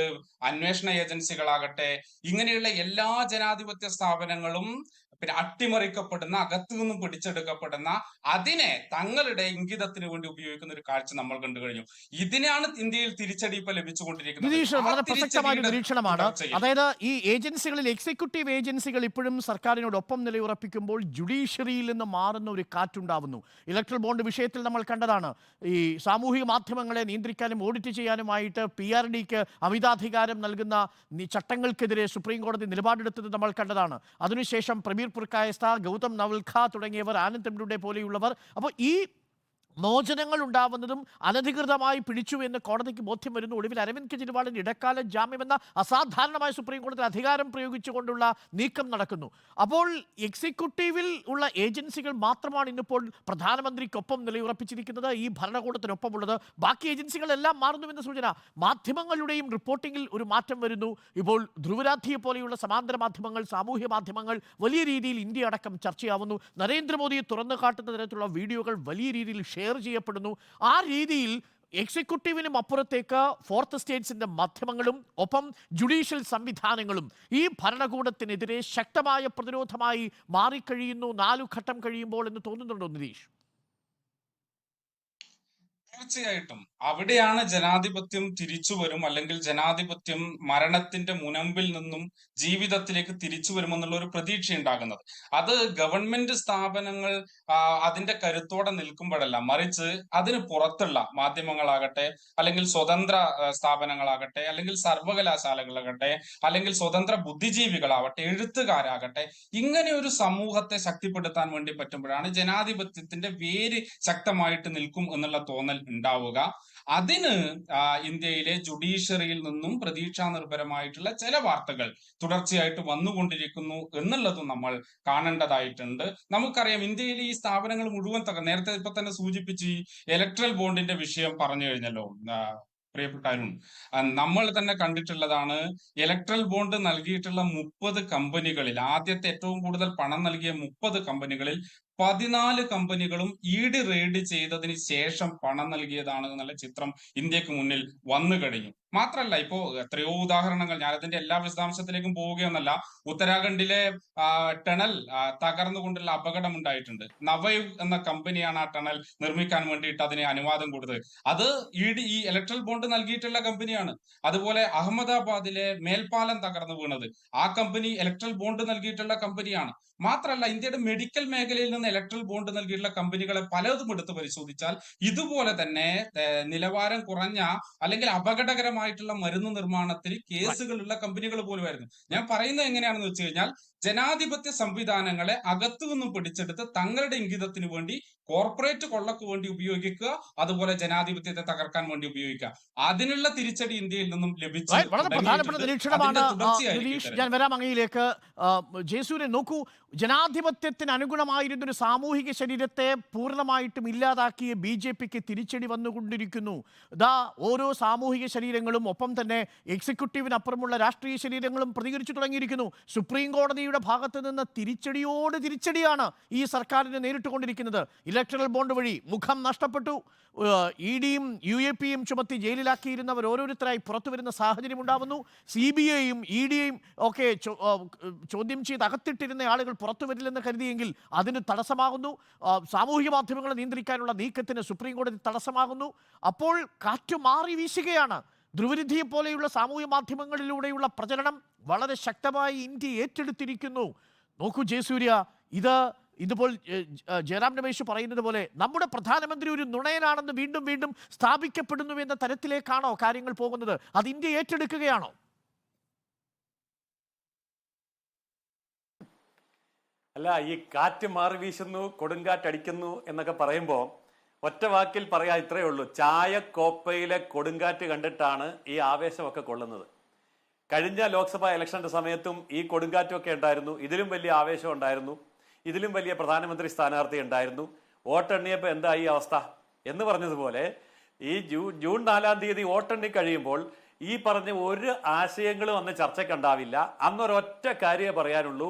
അന്വേഷണ ഏജൻസികളാകട്ടെ, ഇങ്ങനെയുള്ള എല്ലാ ജനാധിപത്യ സ്ഥാപനങ്ങളും പിന്നെ അട്ടിമറിക്കപ്പെടുന്ന, അകത്തു നിന്നും പിടിച്ചെടുക്കപ്പെടുന്ന, അതിനെ തങ്ങളുടെ ഇംഗിതത്തിന് വേണ്ടി ഉപയോഗിക്കുന്ന ഒരു കാഴ്ച നമ്മൾ കണ്ടു കഴിഞ്ഞു. ഇതിനാണ് ഇന്ത്യയിൽ തിരിച്ചടി ഇപ്പൊ ലഭിച്ചുകൊണ്ടിരിക്കുന്നത്. നിതീഷ്, ആ വളരെ പ്രസക്തമായ ഒരു തിരിച്ചടിയുടെ നിരീക്ഷണമാണ്. തുടർച്ചയിൽ അതായത് ഈ ഏജൻസികളിൽ എക്സിക്യൂട്ടീവ് ഏജൻസികൾ ഇപ്പോഴും സർക്കാരിനോടൊപ്പം നിലയുറപ്പിക്കുമ്പോൾ ജുഡീഷ്യറിയിൽ നിന്ന് മാറുന്ന ഒരു കാറ്റുണ്ടാവുന്നു. ഇലക്ട്രൽ ബോണ്ട് വിഷയത്തിൽ നമ്മൾ കണ്ടതാണ്. ഈ സാമൂഹിക മാധ്യമങ്ങളെ നിയന്ത്രിക്കാനും ഓഡിറ്റ് ചെയ്യാനുമായിട്ട് PRDക്ക് അമിതാധികാരം നൽകുന്ന ചട്ടങ്ങൾക്കെതിരെ സുപ്രീം കോടതി നിലപാടെടുത്തത് നമ്മൾ കണ്ടതാണ്. അതിനുശേഷം പ്രബീർ പുർക്കായസ്ഥ, ഗൗതം നവൽഖ തുടങ്ങിയവർ, ആനന്ദ് തെമ്രുടെ പോലെയുള്ളവർ. അപ്പോൾ ഈ മോചനങ്ങൾ ഉണ്ടാവുന്നതും അനധികൃതമായി പിടിച്ചു എന്ന് കോടതിക്ക് ബോധ്യം വരുന്നു. ഒടുവിൽ അരവിന്ദ് കെജ്രിവാളിന് ഇടക്കാല ജാമ്യമെന്ന അസാധാരണമായ സുപ്രീം കോടതി അധികാരം പ്രയോഗിച്ചുകൊണ്ടുള്ള നീക്കം നടക്കുന്നു. അപ്പോൾ എക്സിക്യൂട്ടീവിൽ ഉള്ള ഏജൻസികൾ മാത്രമാണ് ഇന്നിപ്പോൾ പ്രധാനമന്ത്രിക്കൊപ്പം നിലയുറപ്പിച്ചിരിക്കുന്നത്, ഈ ഭരണകൂടത്തിനൊപ്പമുള്ളത്. ബാക്കി ഏജൻസികളെല്ലാം മാറുന്നുവെന്ന സൂചന. മാധ്യമങ്ങളുടെയും റിപ്പോർട്ടിങ്ങിൽ ഒരു മാറ്റം വരുന്നു. ഇപ്പോൾ ധ്രുവരാധിയെ പോലെയുള്ള സമാന്തര മാധ്യമങ്ങൾ, സാമൂഹ്യ മാധ്യമങ്ങൾ വലിയ രീതിയിൽ ഇന്ത്യ അടക്കം ചർച്ചയാവുന്നു. നരേന്ദ്രമോദിയെ തുറന്നു കാട്ടുന്ന തരത്തിലുള്ള വീഡിയോകൾ വലിയ രീതിയിൽ ഷെയർ ചെയ്യപ്പെടുന്നു. ആ രീതിയിൽ എക്സിക്യൂട്ടീവിനും അപ്പുറത്തേക്ക് ഫോർത്ത് സ്റ്റേറ്റ്സിന്റെ മാധ്യമങ്ങളും ഒപ്പം ജുഡീഷ്യൽ സംവിധാനങ്ങളും ഈ ഭരണകൂടത്തിനെതിരെ ശക്തമായ പ്രതിരോധമായി മാറിക്കഴിയുന്നു 4 ഘട്ടം കഴിയുമ്പോൾ എന്ന് തോന്നുന്നുണ്ടോ നിതീഷ്? തീർച്ചയായിട്ടും അവിടെയാണ് ജനാധിപത്യം തിരിച്ചു വരും, അല്ലെങ്കിൽ ജനാധിപത്യം മരണത്തിന്റെ മുനമ്പിൽ നിന്നും ജീവിതത്തിലേക്ക് തിരിച്ചു വരുമെന്നുള്ള ഒരു പ്രതീക്ഷ ഉണ്ടാകുന്നത്. അത് ഗവൺമെന്റ് സ്ഥാപനങ്ങൾ അതിന്റെ കരുത്തോടെ നിൽക്കുമ്പോഴല്ല, മറിച്ച് അതിന് പുറത്തുള്ള മാധ്യമങ്ങളാകട്ടെ, അല്ലെങ്കിൽ സ്വതന്ത്ര സ്ഥാപനങ്ങളാകട്ടെ, അല്ലെങ്കിൽ സർവകലാശാലകളാകട്ടെ, അല്ലെങ്കിൽ സ്വതന്ത്ര ബുദ്ധിജീവികളാവട്ടെ, എഴുത്തുകാരാകട്ടെ, ഇങ്ങനെ ഒരു സമൂഹത്തെ ശക്തിപ്പെടുത്താൻ വേണ്ടി പറ്റുമ്പോഴാണ് ജനാധിപത്യത്തിന്റെ വേര് ശക്തമായിട്ട് നിൽക്കും എന്നുള്ള തോന്നൽ ഉണ്ടാവുക. അതിന് ഇന്ത്യയിലെ ജുഡീഷ്യറിയിൽ നിന്നും പ്രതീക്ഷാ നിർഭരമായിട്ടുള്ള ചില വാർത്തകൾ തുടർച്ചയായിട്ട് വന്നുകൊണ്ടിരിക്കുന്നു എന്നുള്ളതും നമ്മൾ കാണേണ്ടതായിട്ടുണ്ട്. നമുക്കറിയാം, ഇന്ത്യയിൽ ഈ സ്ഥാപനങ്ങൾ മുഴുവൻ നേരത്തെ ഇപ്പൊ തന്നെ സൂചിപ്പിച്ച് ഈ ഇലക്ട്രൽ ബോണ്ടിന്റെ വിഷയം പറഞ്ഞു കഴിഞ്ഞല്ലോ പ്രിയപ്പെട്ട അരുൺ. നമ്മൾ തന്നെ കണ്ടിട്ടുള്ളതാണ്, ഇലക്ട്രൽ ബോണ്ട് നൽകിയിട്ടുള്ള 30 കമ്പനികളിൽ, ആദ്യത്തെ ഏറ്റവും കൂടുതൽ പണം നൽകിയ 30 കമ്പനികളിൽ 14 കമ്പനികളും ED റെയ്ഡ് ചെയ്തതിന് ശേഷം പണം നൽകിയതാണ് എന്നുള്ള ചിത്രം ഇന്ത്യക്ക് മുന്നിൽ വന്നു കഴിഞ്ഞു. മാത്രല്ല, ഇപ്പോ എത്രയോ ഉദാഹരണങ്ങൾ, ഞാനതിന്റെ എല്ലാ വിശദാംശത്തിലേക്കും പോവുകയൊന്നല്ല. ഉത്തരാഖണ്ഡിലെ ടണൽ തകർന്നുകൊണ്ടുള്ള അപകടം ഉണ്ടായിട്ടുണ്ട്. നവൈവ് എന്ന കമ്പനിയാണ് ആ ടണൽ നിർമ്മിക്കാൻ വേണ്ടിയിട്ട് അതിന് അനുവാദം കൊടുത്തത്. അത് ഈ ഇലക്ട്രൽ ബോണ്ട് നൽകിയിട്ടുള്ള കമ്പനിയാണ്. അതുപോലെ അഹമ്മദാബാദിലെ മേൽപ്പാലം തകർന്നു വീണത്, ആ കമ്പനി ഇലക്ട്രൽ ബോണ്ട് നൽകിയിട്ടുള്ള കമ്പനിയാണ്. മാത്രല്ല, ഇന്ത്യയുടെ മെഡിക്കൽ മേഖലയിൽ നിന്ന് ഇലക്ട്രൽ ബോണ്ട് നൽകിയിട്ടുള്ള കമ്പനികളെ പലതും എടുത്ത് പരിശോധിച്ചാൽ ഇതുപോലെ തന്നെ നിലവാരം കുറഞ്ഞ അല്ലെങ്കിൽ അപകടകരമായിട്ടുള്ള മരുന്ന് നിർമ്മാണത്തിൽ കേസുകളുള്ള കമ്പനികൾ പോലുമായിരുന്നു. ഞാൻ പറയുന്നത് എങ്ങനെയാണെന്ന് വെച്ച് കഴിഞ്ഞാൽ, ജനാധിപത്യ സംവിധാനങ്ങളെ അകത്തു നിന്നും പിടിച്ചെടുത്ത് തങ്ങളുടെ ഇംഗിതത്തിന് വേണ്ടി, കോർപ്പറേറ്റ് കൊള്ളക്ക് വേണ്ടി ഉപയോഗിക്കുക, അതുപോലെ ജനാധിപത്യത്തെ തകർക്കാൻ വേണ്ടി ഉപയോഗിക്കുക. അതിനുള്ള തിരിച്ചടി ഇന്ത്യയിൽ നിന്നും ലഭിച്ചു. വളരെ പ്രധാനപ്പെട്ട നിരീക്ഷണമാണ്. ഞാൻ വരാം അങ്ങയിലേക്ക്. ജയസൂര്യൻ, നോക്കൂ, ജനാധിപത്യത്തിന് അനുഗുണമായിരുന്നൊരു സാമൂഹിക ശരീരത്തെ പൂർണ്ണമായിട്ടും ഇല്ലാതാക്കിയ BJPക്ക് തിരിച്ചടി വന്നുകൊണ്ടിരിക്കുന്നു. ഓരോ സാമൂഹിക ശരീരങ്ങളും ഒപ്പം തന്നെ എക്സിക്യൂട്ടീവിനപ്പുറമുള്ള രാഷ്ട്രീയ ശരീരങ്ങളും പ്രതികരിച്ചു തുടങ്ങിയിരിക്കുന്നു. സുപ്രീം കോടതിയുടെ ഭാഗത്ത് നിന്ന് തിരിച്ചടിയോട് തിരിച്ചടിയാണ് ഈ സർക്കാരിനെ നേരിട്ടുകൊണ്ടിരിക്കുന്നത്. ഇലക്ട്രൽ ബോണ്ട് വഴി മുഖം നഷ്ടപ്പെട്ടു. EDയും UAPയും ചുമത്തി ജയിലിലാക്കിയിരുന്നവർ ഓരോരുത്തരായി പുറത്തു വരുന്ന സാഹചര്യം ഉണ്ടാവുന്നു. CBIയും EDയും ഒക്കെ ചോദ്യം ചെയ്ത് അകത്തിട്ടിരുന്ന ആളുകൾ പുറത്തു വരില്ലെന്ന് കരുതിയെങ്കിൽ അതിന് തടസ്സമാകുന്നു. സാമൂഹിക മാധ്യമങ്ങളെ നിയന്ത്രിക്കാനുള്ള നീക്കത്തിന് സുപ്രീം കോടതി തടസ്സമാകുന്നു. അപ്പോൾ കാറ്റ് മാറി വീശുകയാണ്. ധ്രുവനിധിയെ പോലെയുള്ള സാമൂഹ്യ മാധ്യമങ്ങളിലൂടെയുള്ള പ്രചരണം വളരെ ശക്തമായി ഇന്ത്യ ഏറ്റെടുത്തിരിക്കുന്നു. നോക്കൂ ജയസൂര്യ, ഇതിപ്പോൾ ജയറാം രമേശ് പറയുന്നത് പോലെ നമ്മുടെ പ്രധാനമന്ത്രി ഒരു നുണയനാണെന്ന് വീണ്ടും വീണ്ടും സ്ഥാപിക്കപ്പെടുന്നു എന്ന തരത്തിലേക്കാണോ കാര്യങ്ങൾ പോകുന്നത്? അത് ഇന്ത്യ ഏറ്റെടുക്കുകയാണോ? അല്ല, ഈ കാറ്റ് മാറി വീശുന്നു, കൊടുങ്കാറ്റടിക്കുന്നു എന്നൊക്കെ പറയുമ്പോൾ ഒറ്റ വാക്കിൽ പറയാ ഇത്രയേ ഉള്ളൂ. ചായക്കോപ്പയിലെ കൊടുങ്കാറ്റ് കണ്ടിട്ടാണ് ഈ ആവേശമൊക്കെ കൊള്ളുന്നത്. കഴിഞ്ഞ ലോക്സഭാ ഇലക്ഷന്റെ സമയത്തും ഈ കൊടുങ്കാറ്റൊക്കെ ഉണ്ടായിരുന്നു. ഇതിലും വലിയ ആവേശം ഉണ്ടായിരുന്നു. ഇതിലും വലിയ പ്രധാനമന്ത്രി സ്ഥാനാർത്ഥി ഉണ്ടായിരുന്നു. വോട്ടെണ്ണിയപ്പോൾ എന്താ ഈ അവസ്ഥ എന്ന് പറഞ്ഞതുപോലെ ഈ ജൂൺ 4-ാം തീയതി വോട്ടെണ്ണി കഴിയുമ്പോൾ ഈ പറഞ്ഞ ഒരു ആശയങ്ങളും അന്ന് ചർച്ചയ്ക്കുണ്ടാവില്ല. അന്നൊരൊറ്റ കാര്യമേ പറയാനുള്ളൂ,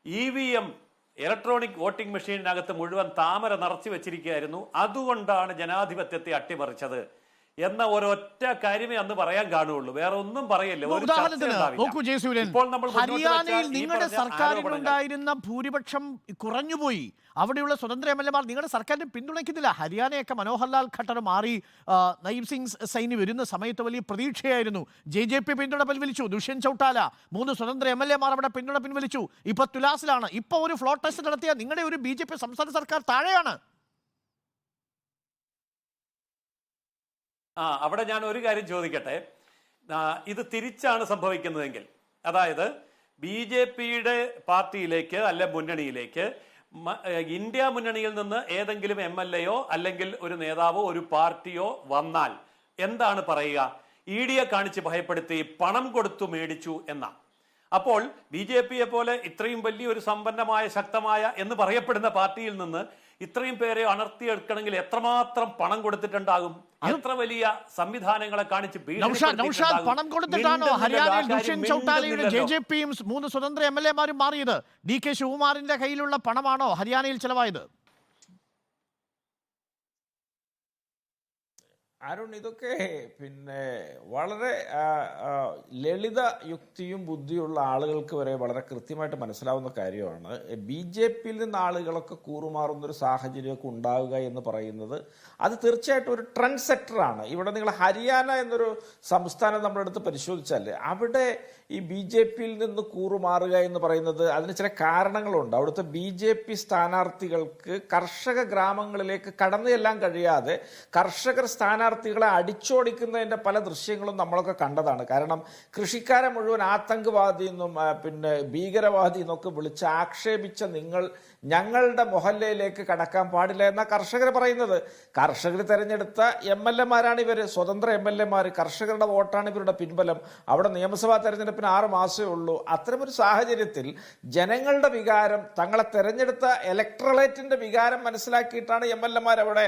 EVM ഇലക്ട്രോണിക് വോട്ടിംഗ് മെഷീനിനകത്ത് മുഴുവൻ താമര നിറച്ചു വെച്ചിരിക്കുകയായിരുന്നു. അതുകൊണ്ടാണ് ജനാധിപത്യത്തെ അട്ടിമറിച്ചത് എന്ന ഒരൊറ്റ കാര്യമേ അന്ന് പറയാൻ കാണുകയുള്ളൂ. വേറെ ഒന്നും പറയല്ല. ഒരു ഉദാഹരണത്തിന് നോക്കൂ ജയസൂര്യൻ, ഹരിയാനയിൽ നിങ്ങളുടെ സർക്കാരിനുണ്ടായിരുന്ന ഭൂരിപക്ഷം കുറഞ്ഞുപോയി. അവിടെയുള്ള സ്വതന്ത്ര MLA മാർ നിങ്ങളുടെ സർക്കാരിനെ പിന്തുണയ്ക്കുന്നില്ല. ഹരിയാനയൊക്കെ മനോഹർലാൽ ഖട്ടർ മാറി നയീബ് സിംഗ് സൈനി വരുന്ന സമയത്ത് വലിയ പ്രതീക്ഷയായിരുന്നു. JJP പിന്തുണ പിൻവലിച്ചു. ദുഷ്യന്ത് ചൗട്ടാല 3 സ്വതന്ത്ര MLA മാർ അവിടെ പിന്തുണ പിൻവലിച്ചു. ഇപ്പൊ തുലാസിലാണ്. ഇപ്പൊ ഒരു ഫ്ലോർ ടെസ്റ്റ് നടത്തിയ നിങ്ങളുടെ ഒരു BJP സംസ്ഥാന സർക്കാർ താഴെയാണ്. അവിടെ ഞാൻ ഒരു കാര്യം ചോദിക്കട്ടെ. ഇത് തിരിച്ചാണ് സംഭവിക്കുന്നതെങ്കിൽ, അതായത് BJPയുടെ പാർട്ടിയിലേക്ക് അല്ലെ മുന്നണിയിലേക്ക് ഇന്ത്യ മുന്നണിയിൽ നിന്ന് ഏതെങ്കിലും MLA അല്ലെങ്കിൽ ഒരു നേതാവോ ഒരു പാർട്ടിയോ വന്നാൽ എന്താണ് പറയുക? EDയെ കാണിച്ച് ഭയപ്പെടുത്തി പണം കൊടുത്തു മേടിച്ചു എന്ന. അപ്പോൾ BJPയെ പോലെ ഇത്രയും വലിയൊരു സമ്പന്നമായ ശക്തമായ എന്ന് പറയപ്പെടുന്ന പാർട്ടിയിൽ നിന്ന് ഇത്രയും പേരെ അണർത്തിയെടുക്കണമെങ്കിൽ എത്രമാത്രം പണം കൊടുത്തിട്ടുണ്ടാകും? എത്ര വലിയ സംവിധാനങ്ങളെ കാണിച്ച് പണം കൊടുത്തിട്ടാണോ ഹരിയാനയിൽ ദുഷ്യന്ത് ചൗട്ടാലയുടെ JJPയും 3 സ്വതന്ത്ര MLA മാരും മാറിയത്? DK ശിവകുമാറിന്റെ കയ്യിലുള്ള പണമാണോ ഹരിയാനയിൽ ചെലവായത്? അരുൺ, ഇതൊക്കെ പിന്നെ വളരെ ലളിത യുക്തിയും ബുദ്ധിയുള്ള ആളുകൾക്ക് വരെ വളരെ കൃത്യമായിട്ട് മനസ്സിലാവുന്ന കാര്യമാണ്. BJPയിൽ നിന്ന് ആളുകളൊക്കെ കൂറുമാറുന്നൊരു സാഹചര്യമൊക്കെ ഉണ്ടാവുക എന്ന് പറയുന്നത് അത് തീർച്ചയായിട്ടും ഒരു ട്രെൻഡ് സെറ്ററാണ്. ഇവിടെ നിങ്ങൾ ഹരിയാന എന്നൊരു സംസ്ഥാനം നമ്മളെടുത്ത് പരിശോധിച്ചാൽ അവിടെ ഈ BJPയിൽ നിന്ന് കൂറുമാറുക എന്ന് പറയുന്നത് അതിന് ചില കാരണങ്ങളുണ്ട്. അവിടുത്തെ BJP സ്ഥാനാർത്ഥികൾക്ക് കർഷക ഗ്രാമങ്ങളിലേക്ക് കടന്നു ചെല്ലാൻ കഴിയാതെ കർഷകർ സ്ഥാനാർത്ഥികളെ അടിച്ചോടിക്കുന്നതിൻ്റെ പല ദൃശ്യങ്ങളും നമ്മളൊക്കെ കണ്ടതാണ്. കാരണം കൃഷിക്കാരെ മുഴുവൻ ആതങ്കവാദി എന്നും പിന്നെ ഭീകരവാദി എന്നൊക്കെ വിളിച്ച് ആക്ഷേപിച്ച നിങ്ങൾ ഞങ്ങളുടെ മൊഹല്ലയിലേക്ക് കടക്കാൻ പാടില്ല എന്ന കർഷകർ പറയുന്നത്. കർഷകർ തെരഞ്ഞെടുത്ത MLA മാരാണ് ഇവർ, സ്വതന്ത്ര MLA മാർ. കർഷകരുടെ വോട്ടാണ് ഇവരുടെ പിൻബലം. അവിടെ നിയമസഭാ തെരഞ്ഞെടുപ്പിന് 6 മാസമേ ഉള്ളൂ. അത്തരമൊരു സാഹചര്യത്തിൽ ജനങ്ങളുടെ വികാരം, തങ്ങളെ തെരഞ്ഞെടുത്ത ഇലക്ട്രലേറ്റിന്റെ വികാരം മനസ്സിലാക്കിയിട്ടാണ് MLA മാർ അവിടെ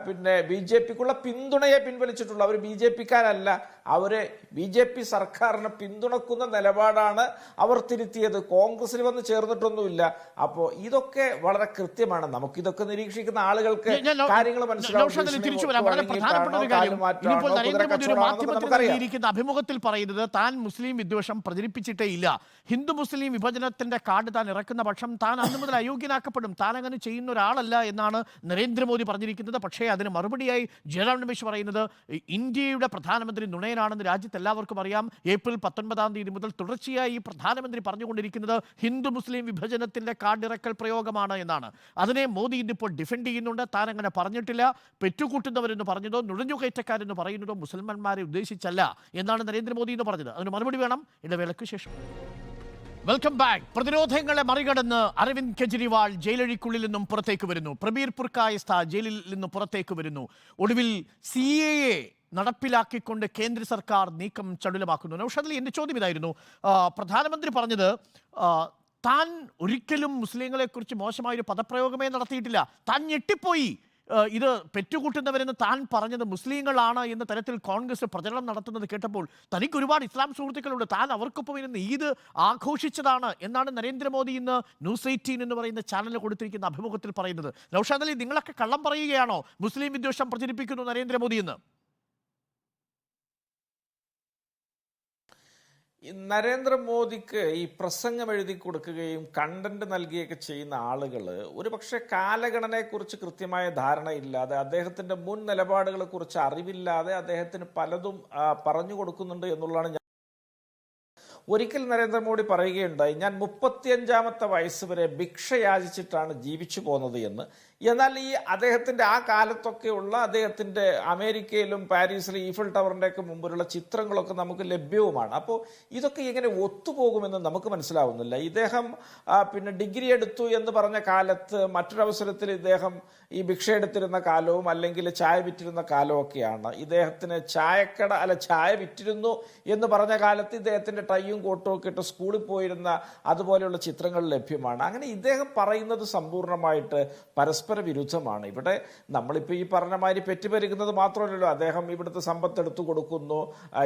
പിന്നെ BJPക്കുള്ള പിന്തുണയെ പിൻവലിച്ചിട്ടുള്ളത്. അവർ BJPക്കാരല്ല, അവര് BJP സർക്കാരിനെ പിന്തുണക്കുന്ന നിലപാടാണ് അവർ തിരുത്തിയത്. കോൺഗ്രസിൽ വന്ന് ചേർന്നിട്ടൊന്നുമില്ല. അപ്പോൾ ഇതൊക്കെ വളരെ കൃത്യമാണ്. നമുക്കിതൊക്കെ നിരീക്ഷിക്കുന്ന ആളുകൾക്ക് കാര്യങ്ങൾ മനസ്സിലാവും. അഭിമുഖത്തിൽ പറയുന്നത് താൻ മുസ്ലിം വിദ്വേഷം പ്രചരിപ്പിച്ചിട്ടേ ഇല്ല. ഹിന്ദു മുസ്ലിം വിഭജനത്തിന്റെ കാർഡ് താൻ ഇറക്കുന്ന പക്ഷം താൻ അന്നു മുതൽ അയോഗ്യനാക്കപ്പെടും, താൻ അങ്ങനെ ചെയ്യുന്ന ഒരാളല്ല എന്നാണ് നരേന്ദ്രമോദി പറഞ്ഞിരിക്കുന്നത്. പക്ഷേ അതിന് മറുപടിയായി ജയറാം രമേശ് പറയുന്നത് ഇന്ത്യയുടെ പ്രധാനമന്ത്രി നുണയനാണെന്ന് രാജ്യത്ത് എല്ലാവർക്കും അറിയാം. ഏപ്രിൽ 19-ാം തീയതി മുതൽ തുടർച്ചയായി ഈ പ്രധാനമന്ത്രി പറഞ്ഞുകൊണ്ടിരിക്കുന്നത് ഹിന്ദു മുസ്ലിം വിഭജനത്തിന്റെ കാർഡ് ഇറക്കൽ പ്രയോഗമാണ് എന്നാണ്. അതിനെ മോദി ഇന്നിപ്പോൾ ഡിഫെൻഡ് ചെയ്യുന്നുണ്ട്. താൻ അങ്ങനെ പറഞ്ഞിട്ടില്ല. പെറ്റുകൂട്ടുന്നവരെന്ന് പറഞ്ഞതോ നുഴഞ്ഞുകയറ്റക്കാരെന്ന് പറയുന്നതോ മുസൽമാന്മാരെ ഉദ്ദേശിച്ചല്ല എന്നാണ് നരേന്ദ്രമോദി എന്ന് പറഞ്ഞത്. അതിന് മറുപടി വേണം ഇടവേളയ്ക്ക് ശേഷം. Welcome back. പ്രതിരോധങ്ങളെ മറികടന്ന് അരവിന്ദ് കെജ്രിവാൾ ജയിലഴിക്കുള്ളിൽ നിന്നും പുറത്തേക്ക് വരുന്നു. പ്രബീർ പുർക്കായസ്ഥ ജയിലിൽ നിന്ന് പുറത്തേക്ക് വരുന്നു. ഒടുവിൽ CAA നടപ്പിലാക്കിക്കൊണ്ട് കേന്ദ്ര സർക്കാർ നീക്കം ചടുലമാക്കുന്നു. നൗഷാദ്, എൻ്റെ ചോദ്യം ഇതായിരുന്നു. പ്രധാനമന്ത്രി പറഞ്ഞത് താൻ ഒരിക്കലും മുസ്ലിങ്ങളെക്കുറിച്ച് മോശമായൊരു പദപ്രയോഗമേ നടത്തിയിട്ടില്ല. താൻ ഞെട്ടിപ്പോയി. ഇത് പെറ്റുകൂട്ടുന്നവരെന്ന് താൻ പറഞ്ഞത് മുസ്ലിങ്ങളാണ് എന്ന തരത്തിൽ കോൺഗ്രസ് പ്രചരണം നടത്തുന്നത് കേട്ടപ്പോൾ തനിക്ക് ഒരുപാട് ഇസ്ലാം സുഹൃത്തുക്കളുണ്ട്, താൻ അവർക്കൊപ്പം ഇരുന്ന് ഈദ് ആഘോഷിച്ചതാണ് എന്നാണ് നരേന്ദ്രമോദി ഇന്ന് ന്യൂസ് 18 എന്ന് പറയുന്ന ചാനലിൽ കൊടുത്തിരിക്കുന്ന അഭിമുഖത്തിൽ പറയുന്നത്. നൗഷാദ് അലി, നിങ്ങളൊക്കെ കള്ളം പറയുകയാണോ? മുസ്ലിം വിദ്വേഷം പ്രചരിപ്പിക്കുന്നു നരേന്ദ്രമോദി എന്ന്. നരേന്ദ്രമോദിക്ക് ഈ പ്രസംഗം എഴുതി കൊടുക്കുകയും കണ്ടന്റ് നൽകുകയൊക്കെ ചെയ്യുന്ന ആളുകൾ ഒരുപക്ഷെ കാലഗണനയെക്കുറിച്ച് കൃത്യമായ ധാരണയില്ലാതെ, അദ്ദേഹത്തിന്റെ മുൻ നിലപാടുകളെ കുറിച്ച് അറിവില്ലാതെ അദ്ദേഹത്തിന് പലതും പറഞ്ഞു കൊടുക്കുന്നുണ്ട് എന്നുള്ളതാണ്. ഒരിക്കൽ നരേന്ദ്രമോദി പറയുകയുണ്ടായി, ഞാൻ 35-ാമത്തെ വയസ്സ് വരെ ഭിക്ഷ യാചിച്ചിട്ടാണ് ജീവിച്ചു പോകുന്നത് എന്ന്. എന്നാൽ ഈ അദ്ദേഹത്തിന്റെ ആ കാലത്തൊക്കെയുള്ള അദ്ദേഹത്തിന്റെ അമേരിക്കയിലും പാരീസിലും ഈഫൽ ടവറിന്റെ ഒക്കെ മുമ്പിലുള്ള ചിത്രങ്ങളൊക്കെ നമുക്ക് ലഭ്യവുമാണ്. അപ്പോൾ ഇതൊക്കെ എങ്ങനെ ഒത്തുപോകുമെന്ന് നമുക്ക് മനസ്സിലാവുന്നില്ല. ഇദ്ദേഹം പിന്നെ ഡിഗ്രി എടുത്തു എന്ന് പറഞ്ഞ കാലത്ത് മറ്റൊരവസരത്തിൽ ഇദ്ദേഹം ഈ ഭിക്ഷ എടുത്തിരുന്ന കാലവും അല്ലെങ്കിൽ ചായ വിറ്റിരുന്ന കാലവും ഒക്കെയാണ്. ഇദ്ദേഹത്തിന് ചായ വിറ്റിരുന്നു എന്ന് പറഞ്ഞ കാലത്ത് ഇദ്ദേഹത്തിന്റെ ടൈയും കോട്ടും ഒക്കെ ഇട്ട് സ്കൂളിൽ പോയിരുന്ന അതുപോലെയുള്ള ചിത്രങ്ങൾ ലഭ്യമാണ്. അങ്ങനെ ഇദ്ദേഹം പറയുന്നത് സമ്പൂർണ്ണമായിട്ട് പരസ്പരം പരസ്പര വിരുദ്ധമാണ്. ഇവിടെ നമ്മളിപ്പോൾ ഈ പറഞ്ഞ മാതിരി പെറ്റുപെരുകുന്നത് മാത്രമല്ലല്ലോ, അദ്ദേഹം ഇവിടുത്തെ സമ്പത്ത് എടുത്തു കൊടുക്കുന്നു,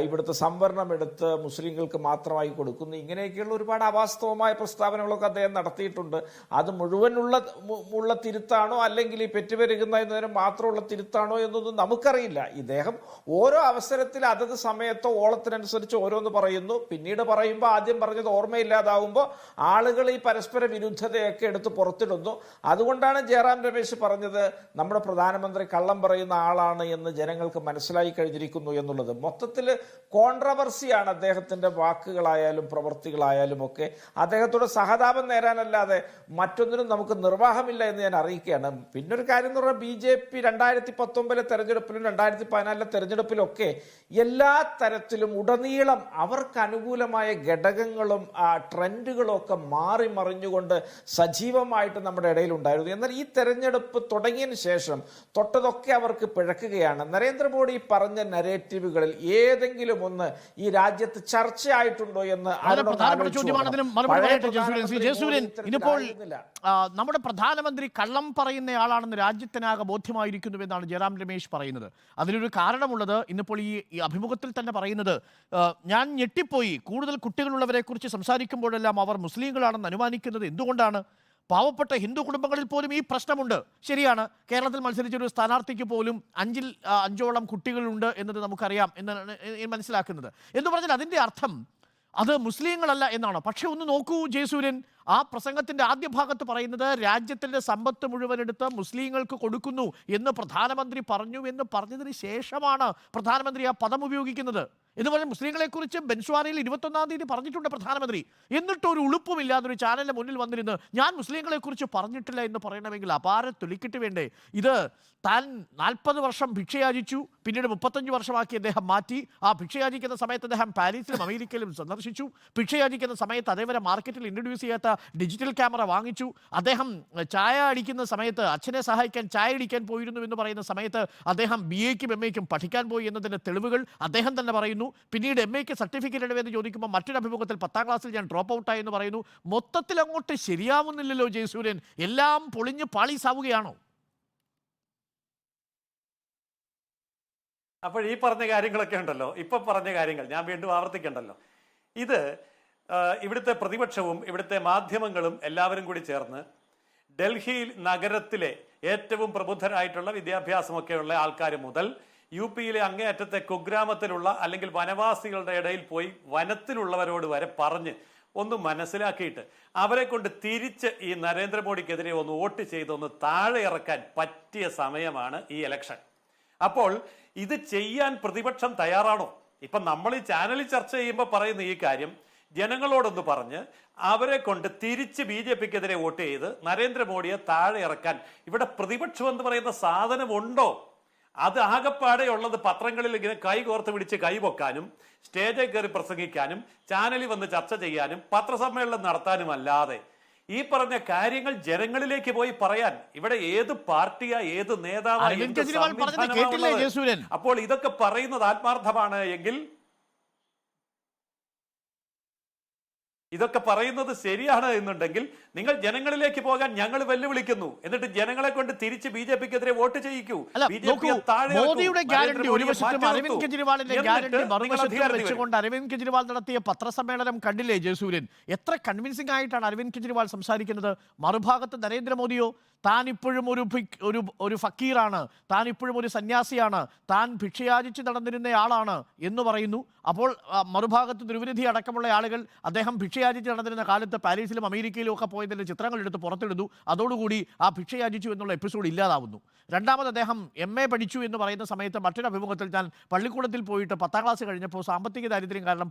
ഇവിടുത്തെ സംവരണം എടുത്ത് മുസ്ലിങ്ങൾക്ക് മാത്രമായി കൊടുക്കുന്നു, ഇങ്ങനെയൊക്കെയുള്ള ഒരുപാട് അവാസ്തവമായ പ്രസ്താവനകളൊക്കെ അദ്ദേഹം നടത്തിയിട്ടുണ്ട്. അത് മുഴുവനുള്ള തിരുത്താണോ അല്ലെങ്കിൽ ഈ പെറ്റുപെരുകുന്നതിന് മാത്രമുള്ള തിരുത്താണോ എന്നൊന്നും നമുക്കറിയില്ല. ഇദ്ദേഹം ഓരോ അവസരത്തിൽ അതത് സമയത്തോ ഓളത്തിനനുസരിച്ച് ഓരോന്ന് പറയുന്നു, പിന്നീട് പറയുമ്പോൾ ആദ്യം പറഞ്ഞത് ഓർമ്മയില്ലാതാവുമ്പോൾ ആളുകൾ ഈ പരസ്പര വിരുദ്ധതയൊക്കെ എടുത്ത് പുറത്തിടുന്നു. അതുകൊണ്ടാണ് ജയറാം രമേശ് പറഞ്ഞത് നമ്മുടെ പ്രധാനമന്ത്രി കള്ളം പറയുന്ന ആളാണ് എന്ന് ജനങ്ങൾക്ക് മനസ്സിലായി കഴിഞ്ഞിരിക്കുന്നു എന്നുള്ളത്. മൊത്തത്തിൽ കോൺട്രവേഴ്സിയാണ് അദ്ദേഹത്തിന്റെ വാക്കുകളായാലും പ്രവൃത്തികളായാലും ഒക്കെ. അദ്ദേഹത്തോട് സഹതാപം നേരാനല്ലാതെ മറ്റൊന്നിനും നമുക്ക് നിർവാഹമില്ല എന്ന് ഞാൻ അറിയിക്കുകയാണ്. പിന്നൊരു കാര്യം എന്ന് പറഞ്ഞാൽ BJP 2019 തെരഞ്ഞെടുപ്പിലും 2014 തെരഞ്ഞെടുപ്പിലൊക്കെ എല്ലാ തരത്തിലും ഉടനീളം അവർക്ക് അനുകൂലമായ ഘടകങ്ങളും ട്രെൻഡുകളും ഒക്കെ മാറി മറിഞ്ഞുകൊണ്ട് സജീവമായിട്ട് നമ്മുടെ ഇടയിൽ ഉണ്ടായിരുന്നു. എന്നാൽ ഈ തെരഞ്ഞെടുപ്പ് തുടങ്ങിയതിന് ശേഷം തൊട്ടതൊക്കെ അവർക്ക് പിഴക്കുകയാണ്. നരേന്ദ്രമോദി പറഞ്ഞ നരേറ്റീവുകളിൽ ഏതെങ്കിലും ഒന്ന് ഈ രാജ്യത്ത് ചർച്ചയായിട്ടുണ്ടോ എന്ന് ഇതിപ്പോൾ നമ്മുടെ പ്രധാനമന്ത്രി കള്ളം പറയുന്നയാളാണെന്ന് രാജ്യത്തിനാകെ ബോധ്യമായിരിക്കുന്നു എന്നാണ് ജയറാം രമേശ് പറയുന്നത്. അതിനൊരു കാരണമുള്ളത് ഇന്നിപ്പോൾ ഈ അഭിമുഖത്തിൽ തന്നെ പറയുന്നത്, ഞാൻ ഞെട്ടിപ്പോയി, കൂടുതൽ കുട്ടികളുള്ളവരെ കുറിച്ച് സംസാരിക്കുമ്പോഴെല്ലാം അവർ മുസ്ലിങ്ങളാണെന്ന് അനുമാനിക്കുന്നത് എന്തുകൊണ്ടാണ്? പാവപ്പെട്ട ഹിന്ദു കുടുംബങ്ങളിൽ പോലും ഈ പ്രശ്നമുണ്ട്. ശരിയാണ്, കേരളത്തിൽ മത്സരിച്ചൊരു സ്ഥാനാർത്ഥിക്ക് പോലും 5ഓളം കുട്ടികളുണ്ട് എന്നത് നമുക്കറിയാം എന്നാണ് മനസ്സിലാക്കുന്നത്. എന്ന് പറഞ്ഞാൽ അതിൻ്റെ അർത്ഥം അത് മുസ്ലിങ്ങളല്ല എന്നാണ്. പക്ഷെ ഒന്ന് നോക്കൂ ജയസൂര്യൻ, ആ പ്രസംഗത്തിന്റെ ആദ്യ ഭാഗത്ത് പറയുന്നത് രാജ്യത്തിന്റെ സമ്പത്ത് മുഴുവൻ എടുത്ത് മുസ്ലിങ്ങൾക്ക് കൊടുക്കുന്നു എന്ന് പ്രധാനമന്ത്രി പറഞ്ഞു എന്ന് പറഞ്ഞതിന് ശേഷമാണ് പ്രധാനമന്ത്രി ആ പദം ഉപയോഗിക്കുന്നത്. എന്ന് പറഞ്ഞാൽ മുസ്ലിങ്ങളെ കുറിച്ച് ബെൻസ്വാരയിൽ 21-ാം തീയതി പറഞ്ഞിട്ടുണ്ട് പ്രധാനമന്ത്രി. എന്നിട്ടൊരു ഉളുപ്പുമില്ലാതെ ഒരു ചാനലിന്റെ മുന്നിൽ വന്നിരുന്ന് ഞാൻ മുസ്ലിങ്ങളെ കുറിച്ച് പറഞ്ഞിട്ടില്ല എന്ന് പറയണമെങ്കിൽ അപാര തൊലിക്കിട്ട് വേണ്ടേ? ഇത് താൻ 40 വർഷം ഭിക്ഷയാചിച്ചു, പിന്നീട് 35 വർഷമാക്കി അദ്ദേഹം മാറ്റി. ആ ഭിക്ഷയാചിക്കുന്ന സമയത്ത് അദ്ദേഹം പാരീസിലും അമേരിക്കയിലും സന്ദർശിച്ചു. ഭിക്ഷയാചിക്കുന്ന സമയത്ത് അതേവരെ മാർക്കറ്റിൽ ഇൻട്രൊഡ്യൂസ് ചെയ്യാത്ത ഡിജിറ്റൽ ക്യാമറ വാങ്ങിച്ചു. അദ്ദേഹം ചായ അടിക്കുന്ന സമയത്ത് അച്ഛനെ സഹായിക്കാൻ ചായ അടിക്കാൻ പോയിരുന്നു എന്ന് പറയുന്ന സമയത്ത് അദ്ദേഹം BA-ക്കും MA-ക്കും പഠിക്കാൻ പോയി എന്നതിൻ്റെ തെളിവുകൾ അദ്ദേഹം തന്നെ പറയുന്നു. പിന്നീട് MA-ക്ക് സർട്ടിഫിക്കറ്റ് ഇടവെന്ന് ചോദിക്കുമ്പോൾ മറ്റൊരു അഭിമുഖത്തിൽ 10ാം ക്ലാസ്സിൽ ഞാൻ ഡ്രോപ്പ് ഔട്ടായി എന്ന് പറയുന്നു. മൊത്തത്തിൽ അങ്ങോട്ട് ശരിയാവുന്നില്ലല്ലോ ജയസൂര്യൻ, എല്ലാം പൊളിഞ്ഞ് പാളീസാവുകയാണോ? അപ്പോൾ ഈ പറഞ്ഞ കാര്യങ്ങളൊക്കെ ഉണ്ടല്ലോ, ഇപ്പൊ പറഞ്ഞ കാര്യങ്ങൾ ഞാൻ വീണ്ടും ആവർത്തിക്കണ്ടല്ലോ. ഇത് ഇവിടുത്തെ പ്രതിപക്ഷവും ഇവിടുത്തെ മാധ്യമങ്ങളും എല്ലാവരും കൂടി ചേർന്ന് ഡൽഹി നഗരത്തിലെ ഏറ്റവും പ്രബുദ്ധരായിട്ടുള്ള വിദ്യാഭ്യാസമൊക്കെയുള്ള ആൾക്കാർ മുതൽ UP-യിലെ അങ്ങേയറ്റത്തെ കുഗ്രാമത്തിലുള്ള അല്ലെങ്കിൽ വനവാസികളുടെ ഇടയിൽ പോയി വനത്തിലുള്ളവരോട് വരെ പറഞ്ഞ് ഒന്ന് മനസ്സിലാക്കിയിട്ട് അവരെ കൊണ്ട് തിരിച്ച് ഈ നരേന്ദ്രമോദിക്കെതിരെ ഒന്ന് വോട്ട് ചെയ്തൊന്ന് താഴെ ഇറക്കാൻ പറ്റിയ സമയമാണ് ഈ ഇലക്ഷൻ. അപ്പോൾ ഇത് ചെയ്യാൻ പ്രതിപക്ഷം തയ്യാറാണോ? ഇപ്പൊ നമ്മൾ ഈ ചാനലിൽ ചർച്ച ചെയ്യുമ്പോൾ പറയുന്ന ഈ കാര്യം ജനങ്ങളോടൊന്ന് പറഞ്ഞ് അവരെ കൊണ്ട് തിരിച്ച് BJP-ക്കെതിരെ വോട്ട് ചെയ്ത് നരേന്ദ്രമോദിയെ താഴെ ഇറക്കാൻ ഇവിടെ പ്രതിപക്ഷം എന്ന് പറയുന്ന സാധനം ഉണ്ടോ? അത് ആകെപ്പാടെ ഉള്ളത് പത്രങ്ങളിൽ ഇങ്ങനെ കൈ കോർത്ത് പിടിച്ച് കൈപൊക്കാനും സ്റ്റേജിൽ കയറി പ്രസംഗിക്കാനും ചാനലിൽ വന്ന് ചർച്ച ചെയ്യാനും പത്രസമ്മേളനം നടത്താനും അല്ലാതെ ഈ പറഞ്ഞ കാര്യങ്ങൾ ജനങ്ങളിലേക്ക് പോയി പറയാൻ ഇവിടെ ഏത് പാർട്ടിയാ, ഏത് നേതാവാ, അപ്പോൾ ഇതൊക്കെ പറയുന്നത് ആത്മാർത്ഥമാണ് എങ്കിൽ, ഇതൊക്കെ പറയുന്നത് ശരിയാണ് എന്നുണ്ടെങ്കിൽ നിങ്ങൾ ജനങ്ങളിലേക്ക് പോകാൻ ഞങ്ങൾ വെല്ലുവിളിക്കുന്നു. എന്നിട്ട് ജനങ്ങളെ കൊണ്ട് തിരിച്ച് BJP-ക്കെതിരെ വോട്ട് ചെയ്യിക്കൂ. മോദിയുടെ ഗ്യാരണ്ടി ഒരു വശത്തും അരവിന്ദ് കെജ്രിവാളിന്റെ ഗ്യാരണ്ടി മറുവശത്തും വെച്ചുകൊണ്ട് അരവിന്ദ് കെജ്രിവാൾ നടത്തിയ പത്രസമ്മേളനം കണ്ടില്ലേ ജയസൂര്യൻ? എത്ര കൺവിൻസിംഗ് ആയിട്ടാണ് അരവിന്ദ് കെജ്രിവാൾ സംസാരിക്കുന്നത്. മറുഭാഗത്ത് നരേന്ദ്രമോദിയോ താൻ ഇപ്പോഴും ഒരു ഫക്കീറാണ്, താൻ ഇപ്പോഴും ഒരു സന്യാസിയാണ്, താൻ ഭിക്ഷയാചിച്ച് നടന്നിരുന്നയാളാണ് എന്ന് പറയുന്നു. അപ്പോൾ മറുഭാഗത്ത് ദുർവിധി അടക്കമുള്ള ആളുകൾ അദ്ദേഹം ഭിക്ഷയാചിച്ച് നടന്നിരുന്ന കാലത്ത് പാരീസിലും അമേരിക്കയിലും ഒക്കെ പോയതിൻ്റെ ചിത്രങ്ങൾ എടുത്ത് പുറത്തിടുന്നു. അതോടുകൂടി ആ ഭിക്ഷയാചിച്ചു എന്നുള്ള എപ്പിസോഡ് ഇല്ലാതാവുന്നു. രണ്ടാമത് അദ്ദേഹം MA പഠിച്ചു എന്ന് പറയുന്ന സമയത്ത് മറ്റൊരു അഭിമുഖത്തിൽ ഞാൻ പള്ളിക്കൂടത്തിൽ പോയിട്ട് 10ാം ക്ലാസ് കഴിഞ്ഞപ്പോൾ സാമ്പത്തിക ദാരിദ്ര്യം കാരണം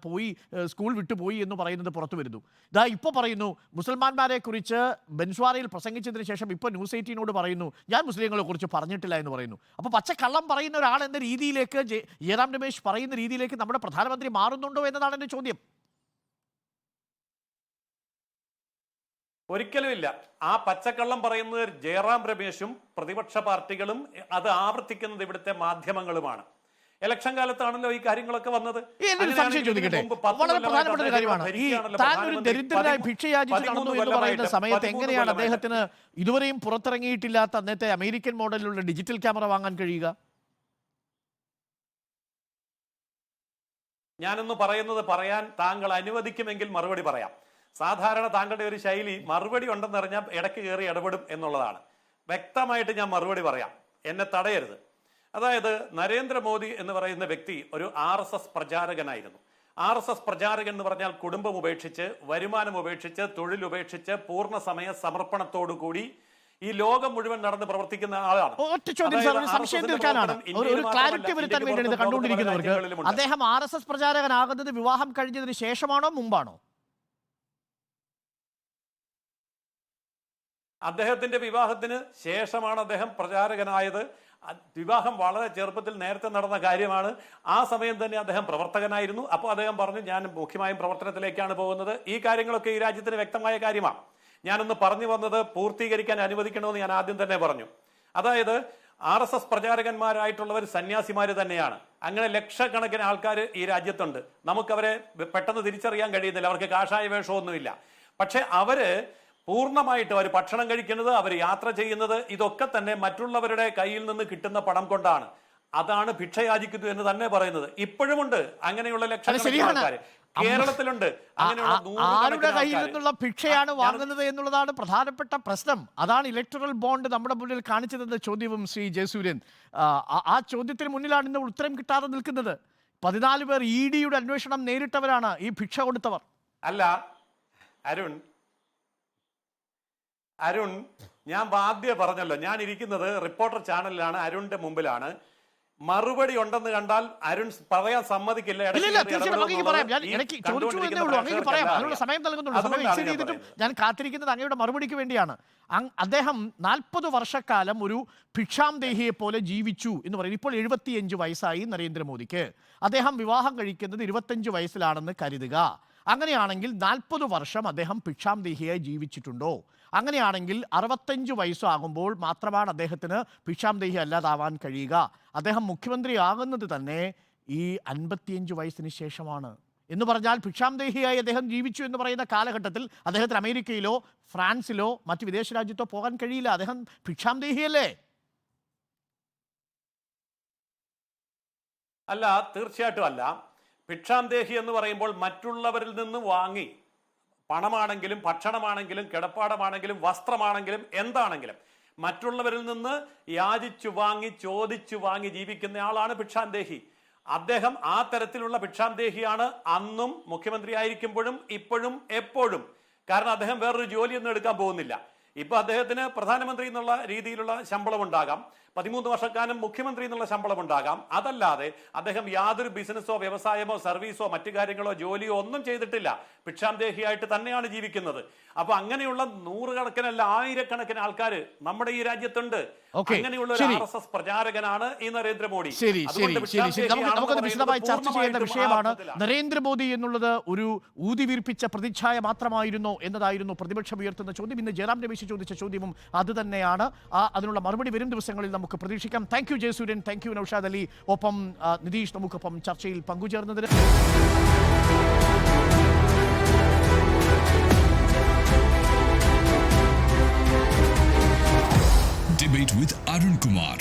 സ്കൂൾ വിട്ടുപോയി എന്ന് പറയുന്നത് പുറത്തു വരുന്നു. ഇതാ ഇപ്പോൾ പറയുന്നു മുസൽമാന്മാരെ കുറിച്ച് ബെൻസ്വാരയിൽ പ്രസംഗിച്ചതിന് ശേഷം ഇപ്പോൾ ന്യൂസ് 18നോട് പറയുന്നു ഞാൻ മുസ്ലിങ്ങളെ കുറിച്ച് പറഞ്ഞിട്ടില്ല എന്ന് പറയുന്നു. അപ്പോൾ പച്ചക്കള്ളം പറയുന്ന ഒരാൾ എന്ന രീതിയിലേക്ക് ജയറാം രമേശ് പറയുന്ന രീതിയിലേക്ക് നമ്മുടെ പ്രധാനമന്ത്രി മാറുന്നുണ്ടോ എന്നതാണ് എൻ്റെ ചോദ്യം. ഒരിക്കലുമില്ല. ആ പച്ചക്കള്ളം പറയുന്നത് ജയറാം രമേശും പ്രതിപക്ഷ പാർട്ടികളും അത് ആവർത്തിക്കുന്നത് ഇവിടുത്തെ മാധ്യമങ്ങളുമാണ്. ഇലക്ഷൻ കാലത്താണല്ലോ ഈ കാര്യങ്ങളൊക്കെ വന്നത്. എന്നൊരു സംശയം ചോദിക്കട്ടെ, വളരെ പ്രധാനപ്പെട്ട ഒരു കാര്യമാണ്. ഈ താൻ ഒരു ദരിദ്രനായി ഭിക്ഷയാചിച്ച് നടന്നു എന്ന് പറയുന്ന സമയത്ത് എങ്ങനെയാണ് അദ്ദേഹത്തിന് ഇതുവരെയും പുറത്തിറങ്ങിയിട്ടില്ലാത്ത അന്നത്തെ അമേരിക്കൻ മോഡലിലുള്ള ഡിജിറ്റൽ ക്യാമറ വാങ്ങാൻ കഴിയുക? ഞാനൊന്ന് പറയുന്നത് പറയാൻ താങ്കൾ അനുവദിക്കുമെങ്കിൽ മറുപടി പറയാം. സാധാരണ താങ്കളുടെ ഒരു ശൈലി മറുപടി ഉണ്ടെന്നറിഞ്ഞാൽ ഇടയ്ക്ക് കയറി ഇടപെടും എന്നുള്ളതാണ്. വ്യക്തമായിട്ട് ഞാൻ മറുപടി പറയാം, എന്നെ തടയരുത്. അതായത് നരേന്ദ്രമോദി എന്ന് പറയുന്ന വ്യക്തി ഒരു RSS പ്രചാരകനായിരുന്നു. RSS പ്രചാരകൻ എന്ന് പറഞ്ഞാൽ കുടുംബം ഉപേക്ഷിച്ച്, വരുമാനം ഉപേക്ഷിച്ച്, തൊഴിൽ ഉപേക്ഷിച്ച്, പൂർണ്ണ സമയ സമർപ്പണത്തോടു കൂടി ഈ ലോകം മുഴുവൻ നടന്ന് പ്രവർത്തിക്കുന്ന ആളാണ്. ഒറ്റ ചോദ്യം സാർ, ഒരു സംശയം തീർക്കാനാണ്, ഒരു ക്ലാരിറ്റി വരുത്താൻ വേണ്ടി ഇത് കണ്ടുകൊണ്ടിരിക്കുന്നവർക്ക്, അദ്ദേഹം RSS പ്രചാരകനാകുന്നത് വിവാഹം കഴിഞ്ഞതിന് ശേഷമാണോ മുമ്പാണോ? അദ്ദേഹത്തിന്റെ വിവാഹത്തിന് ശേഷമാണ് അദ്ദേഹം പ്രചാരകനായത്. വിവാഹം വളരെ ചെറുപ്പത്തിൽ നേരത്തെ നടന്ന കാര്യമാണ്. ആ സമയം തന്നെ അദ്ദേഹം പ്രവർത്തകനായിരുന്നു. അപ്പോൾ അദ്ദേഹം പറഞ്ഞു, ഞാൻ മുഖ്യമായും പ്രവർത്തനത്തിലേക്കാണ് പോകുന്നത്. ഈ കാര്യങ്ങളൊക്കെ ഈ രാജ്യത്തിന് വ്യക്തമായ കാര്യമാണ്. ഞാനൊന്ന് പറഞ്ഞു വന്നത് പൂർത്തീകരിക്കാൻ അനുവദിക്കണമെന്ന് ഞാൻ ആദ്യം തന്നെ പറഞ്ഞു. അതായത് RSS പ്രചാരകന്മാരായിട്ടുള്ളവർ സന്യാസിമാര് തന്നെയാണ്. അങ്ങനെ ലക്ഷക്കണക്കിന് ആൾക്കാർ ഈ രാജ്യത്തുണ്ട്. നമുക്കവരെ പെട്ടെന്ന് തിരിച്ചറിയാൻ കഴിയുന്നില്ല, അവർക്ക് കാഷായ വേഷമൊന്നുമില്ല. പക്ഷെ അവര് പൂർണ്ണമായിട്ട് അവർ ഭക്ഷണം കഴിക്കുന്നത്, അവർ യാത്ര ചെയ്യുന്നത്, ഇതൊക്കെ തന്നെ മറ്റുള്ളവരുടെ കയ്യിൽ നിന്ന് കിട്ടുന്ന പണം കൊണ്ടാണ്. അതാണ് ഭിക്ഷയാചിക്കുന്നു എന്ന് തന്നെ പറയുന്നത്. ഇപ്പോഴുമുണ്ട് അങ്ങനെയുള്ള ലക്ഷക്കണക്കിന് ആൾക്കാർ കേരളത്തിലുണ്ട്. ആരുടെ കയ്യിൽ നിന്നുള്ള ഭിക്ഷയാണ് വാങ്ങുന്നത് എന്നുള്ളതാണ് പ്രധാനപ്പെട്ട പ്രശ്നം. അതാണ് ഇലക്ടറൽ ബോണ്ട് നമ്മുടെ മുന്നിൽ കാണിച്ചതെന്ന ചോദ്യവും ശ്രീ ജയസൂര്യൻ, ആ ചോദ്യത്തിന് മുന്നിലാണ് ഇന്ന് ഉത്തരം കിട്ടാതെ നിൽക്കുന്നത്. 14 പേർ ED-യുടെ അന്വേഷണം നേരിട്ടവരാണ് ഈ ഭിക്ഷ കൊടുത്തവർ. അല്ല അരുൺ, ഞാൻ ആദ്യം പറഞ്ഞല്ലോ, ഞാൻ ഇരിക്കുന്നത് റിപ്പോർട്ടർ ചാനലിലാണ്, അരുണിന്റെ മുമ്പിലാണ്. മറുപടി ഉണ്ടെന്ന് കണ്ടാൽ അരുൺ പറയാൻ സമ്മതിക്കില്ല. ഞാൻ കാത്തിരിക്കുന്നത് അങ്ങയുടെ മറുപടിക്ക് വേണ്ടിയാണ്. അദ്ദേഹം 40 വർഷക്കാലം ഒരു ഭിക്ഷാംദേഹിയെ പോലെ ജീവിച്ചു എന്ന് പറയും. ഇപ്പോൾ 75 വയസ്സായി നരേന്ദ്രമോദിക്ക്. അദ്ദേഹം വിവാഹം കഴിക്കുന്നത് 25 വയസ്സിലാണെന്ന് കരുതുക. അങ്ങനെയാണെങ്കിൽ 40 വർഷം അദ്ദേഹം ഭിക്ഷാംദേഹിയായി ജീവിച്ചിട്ടുണ്ടോ? അങ്ങനെയാണെങ്കിൽ 65 വയസ്സാകുമ്പോൾ മാത്രമാണ് അദ്ദേഹത്തിന് ഭിക്ഷാംദേഹി അല്ലാതാവാൻ കഴിയുക. അദ്ദേഹം മുഖ്യമന്ത്രി ആകുന്നത് തന്നെ ഈ 55 വയസ്സിന് ശേഷമാണ്. എന്ന് പറഞ്ഞാൽ ഭിക്ഷാംദേഹിയായി അദ്ദേഹം ജീവിച്ചു എന്ന് പറയുന്ന കാലഘട്ടത്തിൽ അദ്ദേഹത്തിന് അമേരിക്കയിലോ ഫ്രാൻസിലോ മറ്റ് വിദേശ രാജ്യത്തോ പോകാൻ കഴിയില്ല. അദ്ദേഹം ഭിക്ഷാംദേഹിയല്ലേ? അല്ല, തീർച്ചയായിട്ടും അല്ല. ഭിക്ഷാംദേഹി എന്ന് പറയുമ്പോൾ മറ്റുള്ളവരിൽ നിന്ന് വാങ്ങി, പണമാണെങ്കിലും ഭക്ഷണമാണെങ്കിലും കിടപ്പാടമാണെങ്കിലും വസ്ത്രമാണെങ്കിലും എന്താണെങ്കിലും മറ്റുള്ളവരിൽ നിന്ന് യാചിച്ചു വാങ്ങി ചോദിച്ചു വാങ്ങി ജീവിക്കുന്ന ആളാണ് ഭിക്ഷാംദേഹി. അദ്ദേഹം ആ തരത്തിലുള്ള ഭിക്ഷാംദേഹിയാണ് അന്നും മുഖ്യമന്ത്രി ആയിരിക്കുമ്പോഴും ഇപ്പോഴും എപ്പോഴും. കാരണം അദ്ദേഹം വേറൊരു ജോലിയൊന്നും എടുക്കാൻ പോകുന്നില്ല. ഇപ്പൊ അദ്ദേഹത്തിന് പ്രധാനമന്ത്രി എന്നുള്ള രീതിയിലുള്ള ശമ്പളം ഉണ്ടാകാം, 13 വർഷക്കാലം മുഖ്യമന്ത്രി എന്നുള്ള ശമ്പളം ഉണ്ടാകാം. അതല്ലാതെ അദ്ദേഹം യാതൊരു ബിസിനസ്സോ വ്യവസായമോ സർവീസോ മറ്റു കാര്യങ്ങളോ ജോലിയോ ഒന്നും ചെയ്തിട്ടില്ല. ഭിക്ഷാംദേഹിയായിട്ട് തന്നെയാണ് ജീവിക്കുന്നത്. അപ്പൊ അങ്ങനെയുള്ള നൂറുകണക്കിനല്ല ആയിരക്കണക്കിന് ആൾക്കാർ നമ്മുടെ ഈ രാജ്യത്തുണ്ട്. അങ്ങനെയുള്ള ഒരു RSS പ്രചാരകനാണ് ഈ നരേന്ദ്രമോദി. നമുക്കത് വിശദമായി ചർച്ച ചെയ്യേണ്ട വിഷയമാണ്. നരേന്ദ്രമോദി എന്നുള്ളത് ഒരു ഊതിവീർപ്പിച്ച പ്രതിച്ഛായ മാത്രമായിരുന്നോ എന്നതായിരുന്നു പ്രതിപക്ഷം ഉയർത്തുന്ന ചോദ്യം. ഇന്ന് ജയറാം രമേശ് ചോദിച്ച ചോദ്യവും അത് തന്നെയാണ്. അതിനുള്ള മറുപടി വരും ദിവസങ്ങളിൽ നമുക്ക് പ്രതീക്ഷിക്കാം. Thank you Jayasuryan, thank you Naushad Ali, ഒപ്പം നിതീഷ് നമുക്കൊപ്പം ചർച്ചയിൽ പങ്കുചേർന്നതിന്. Debate with Arun Kumar.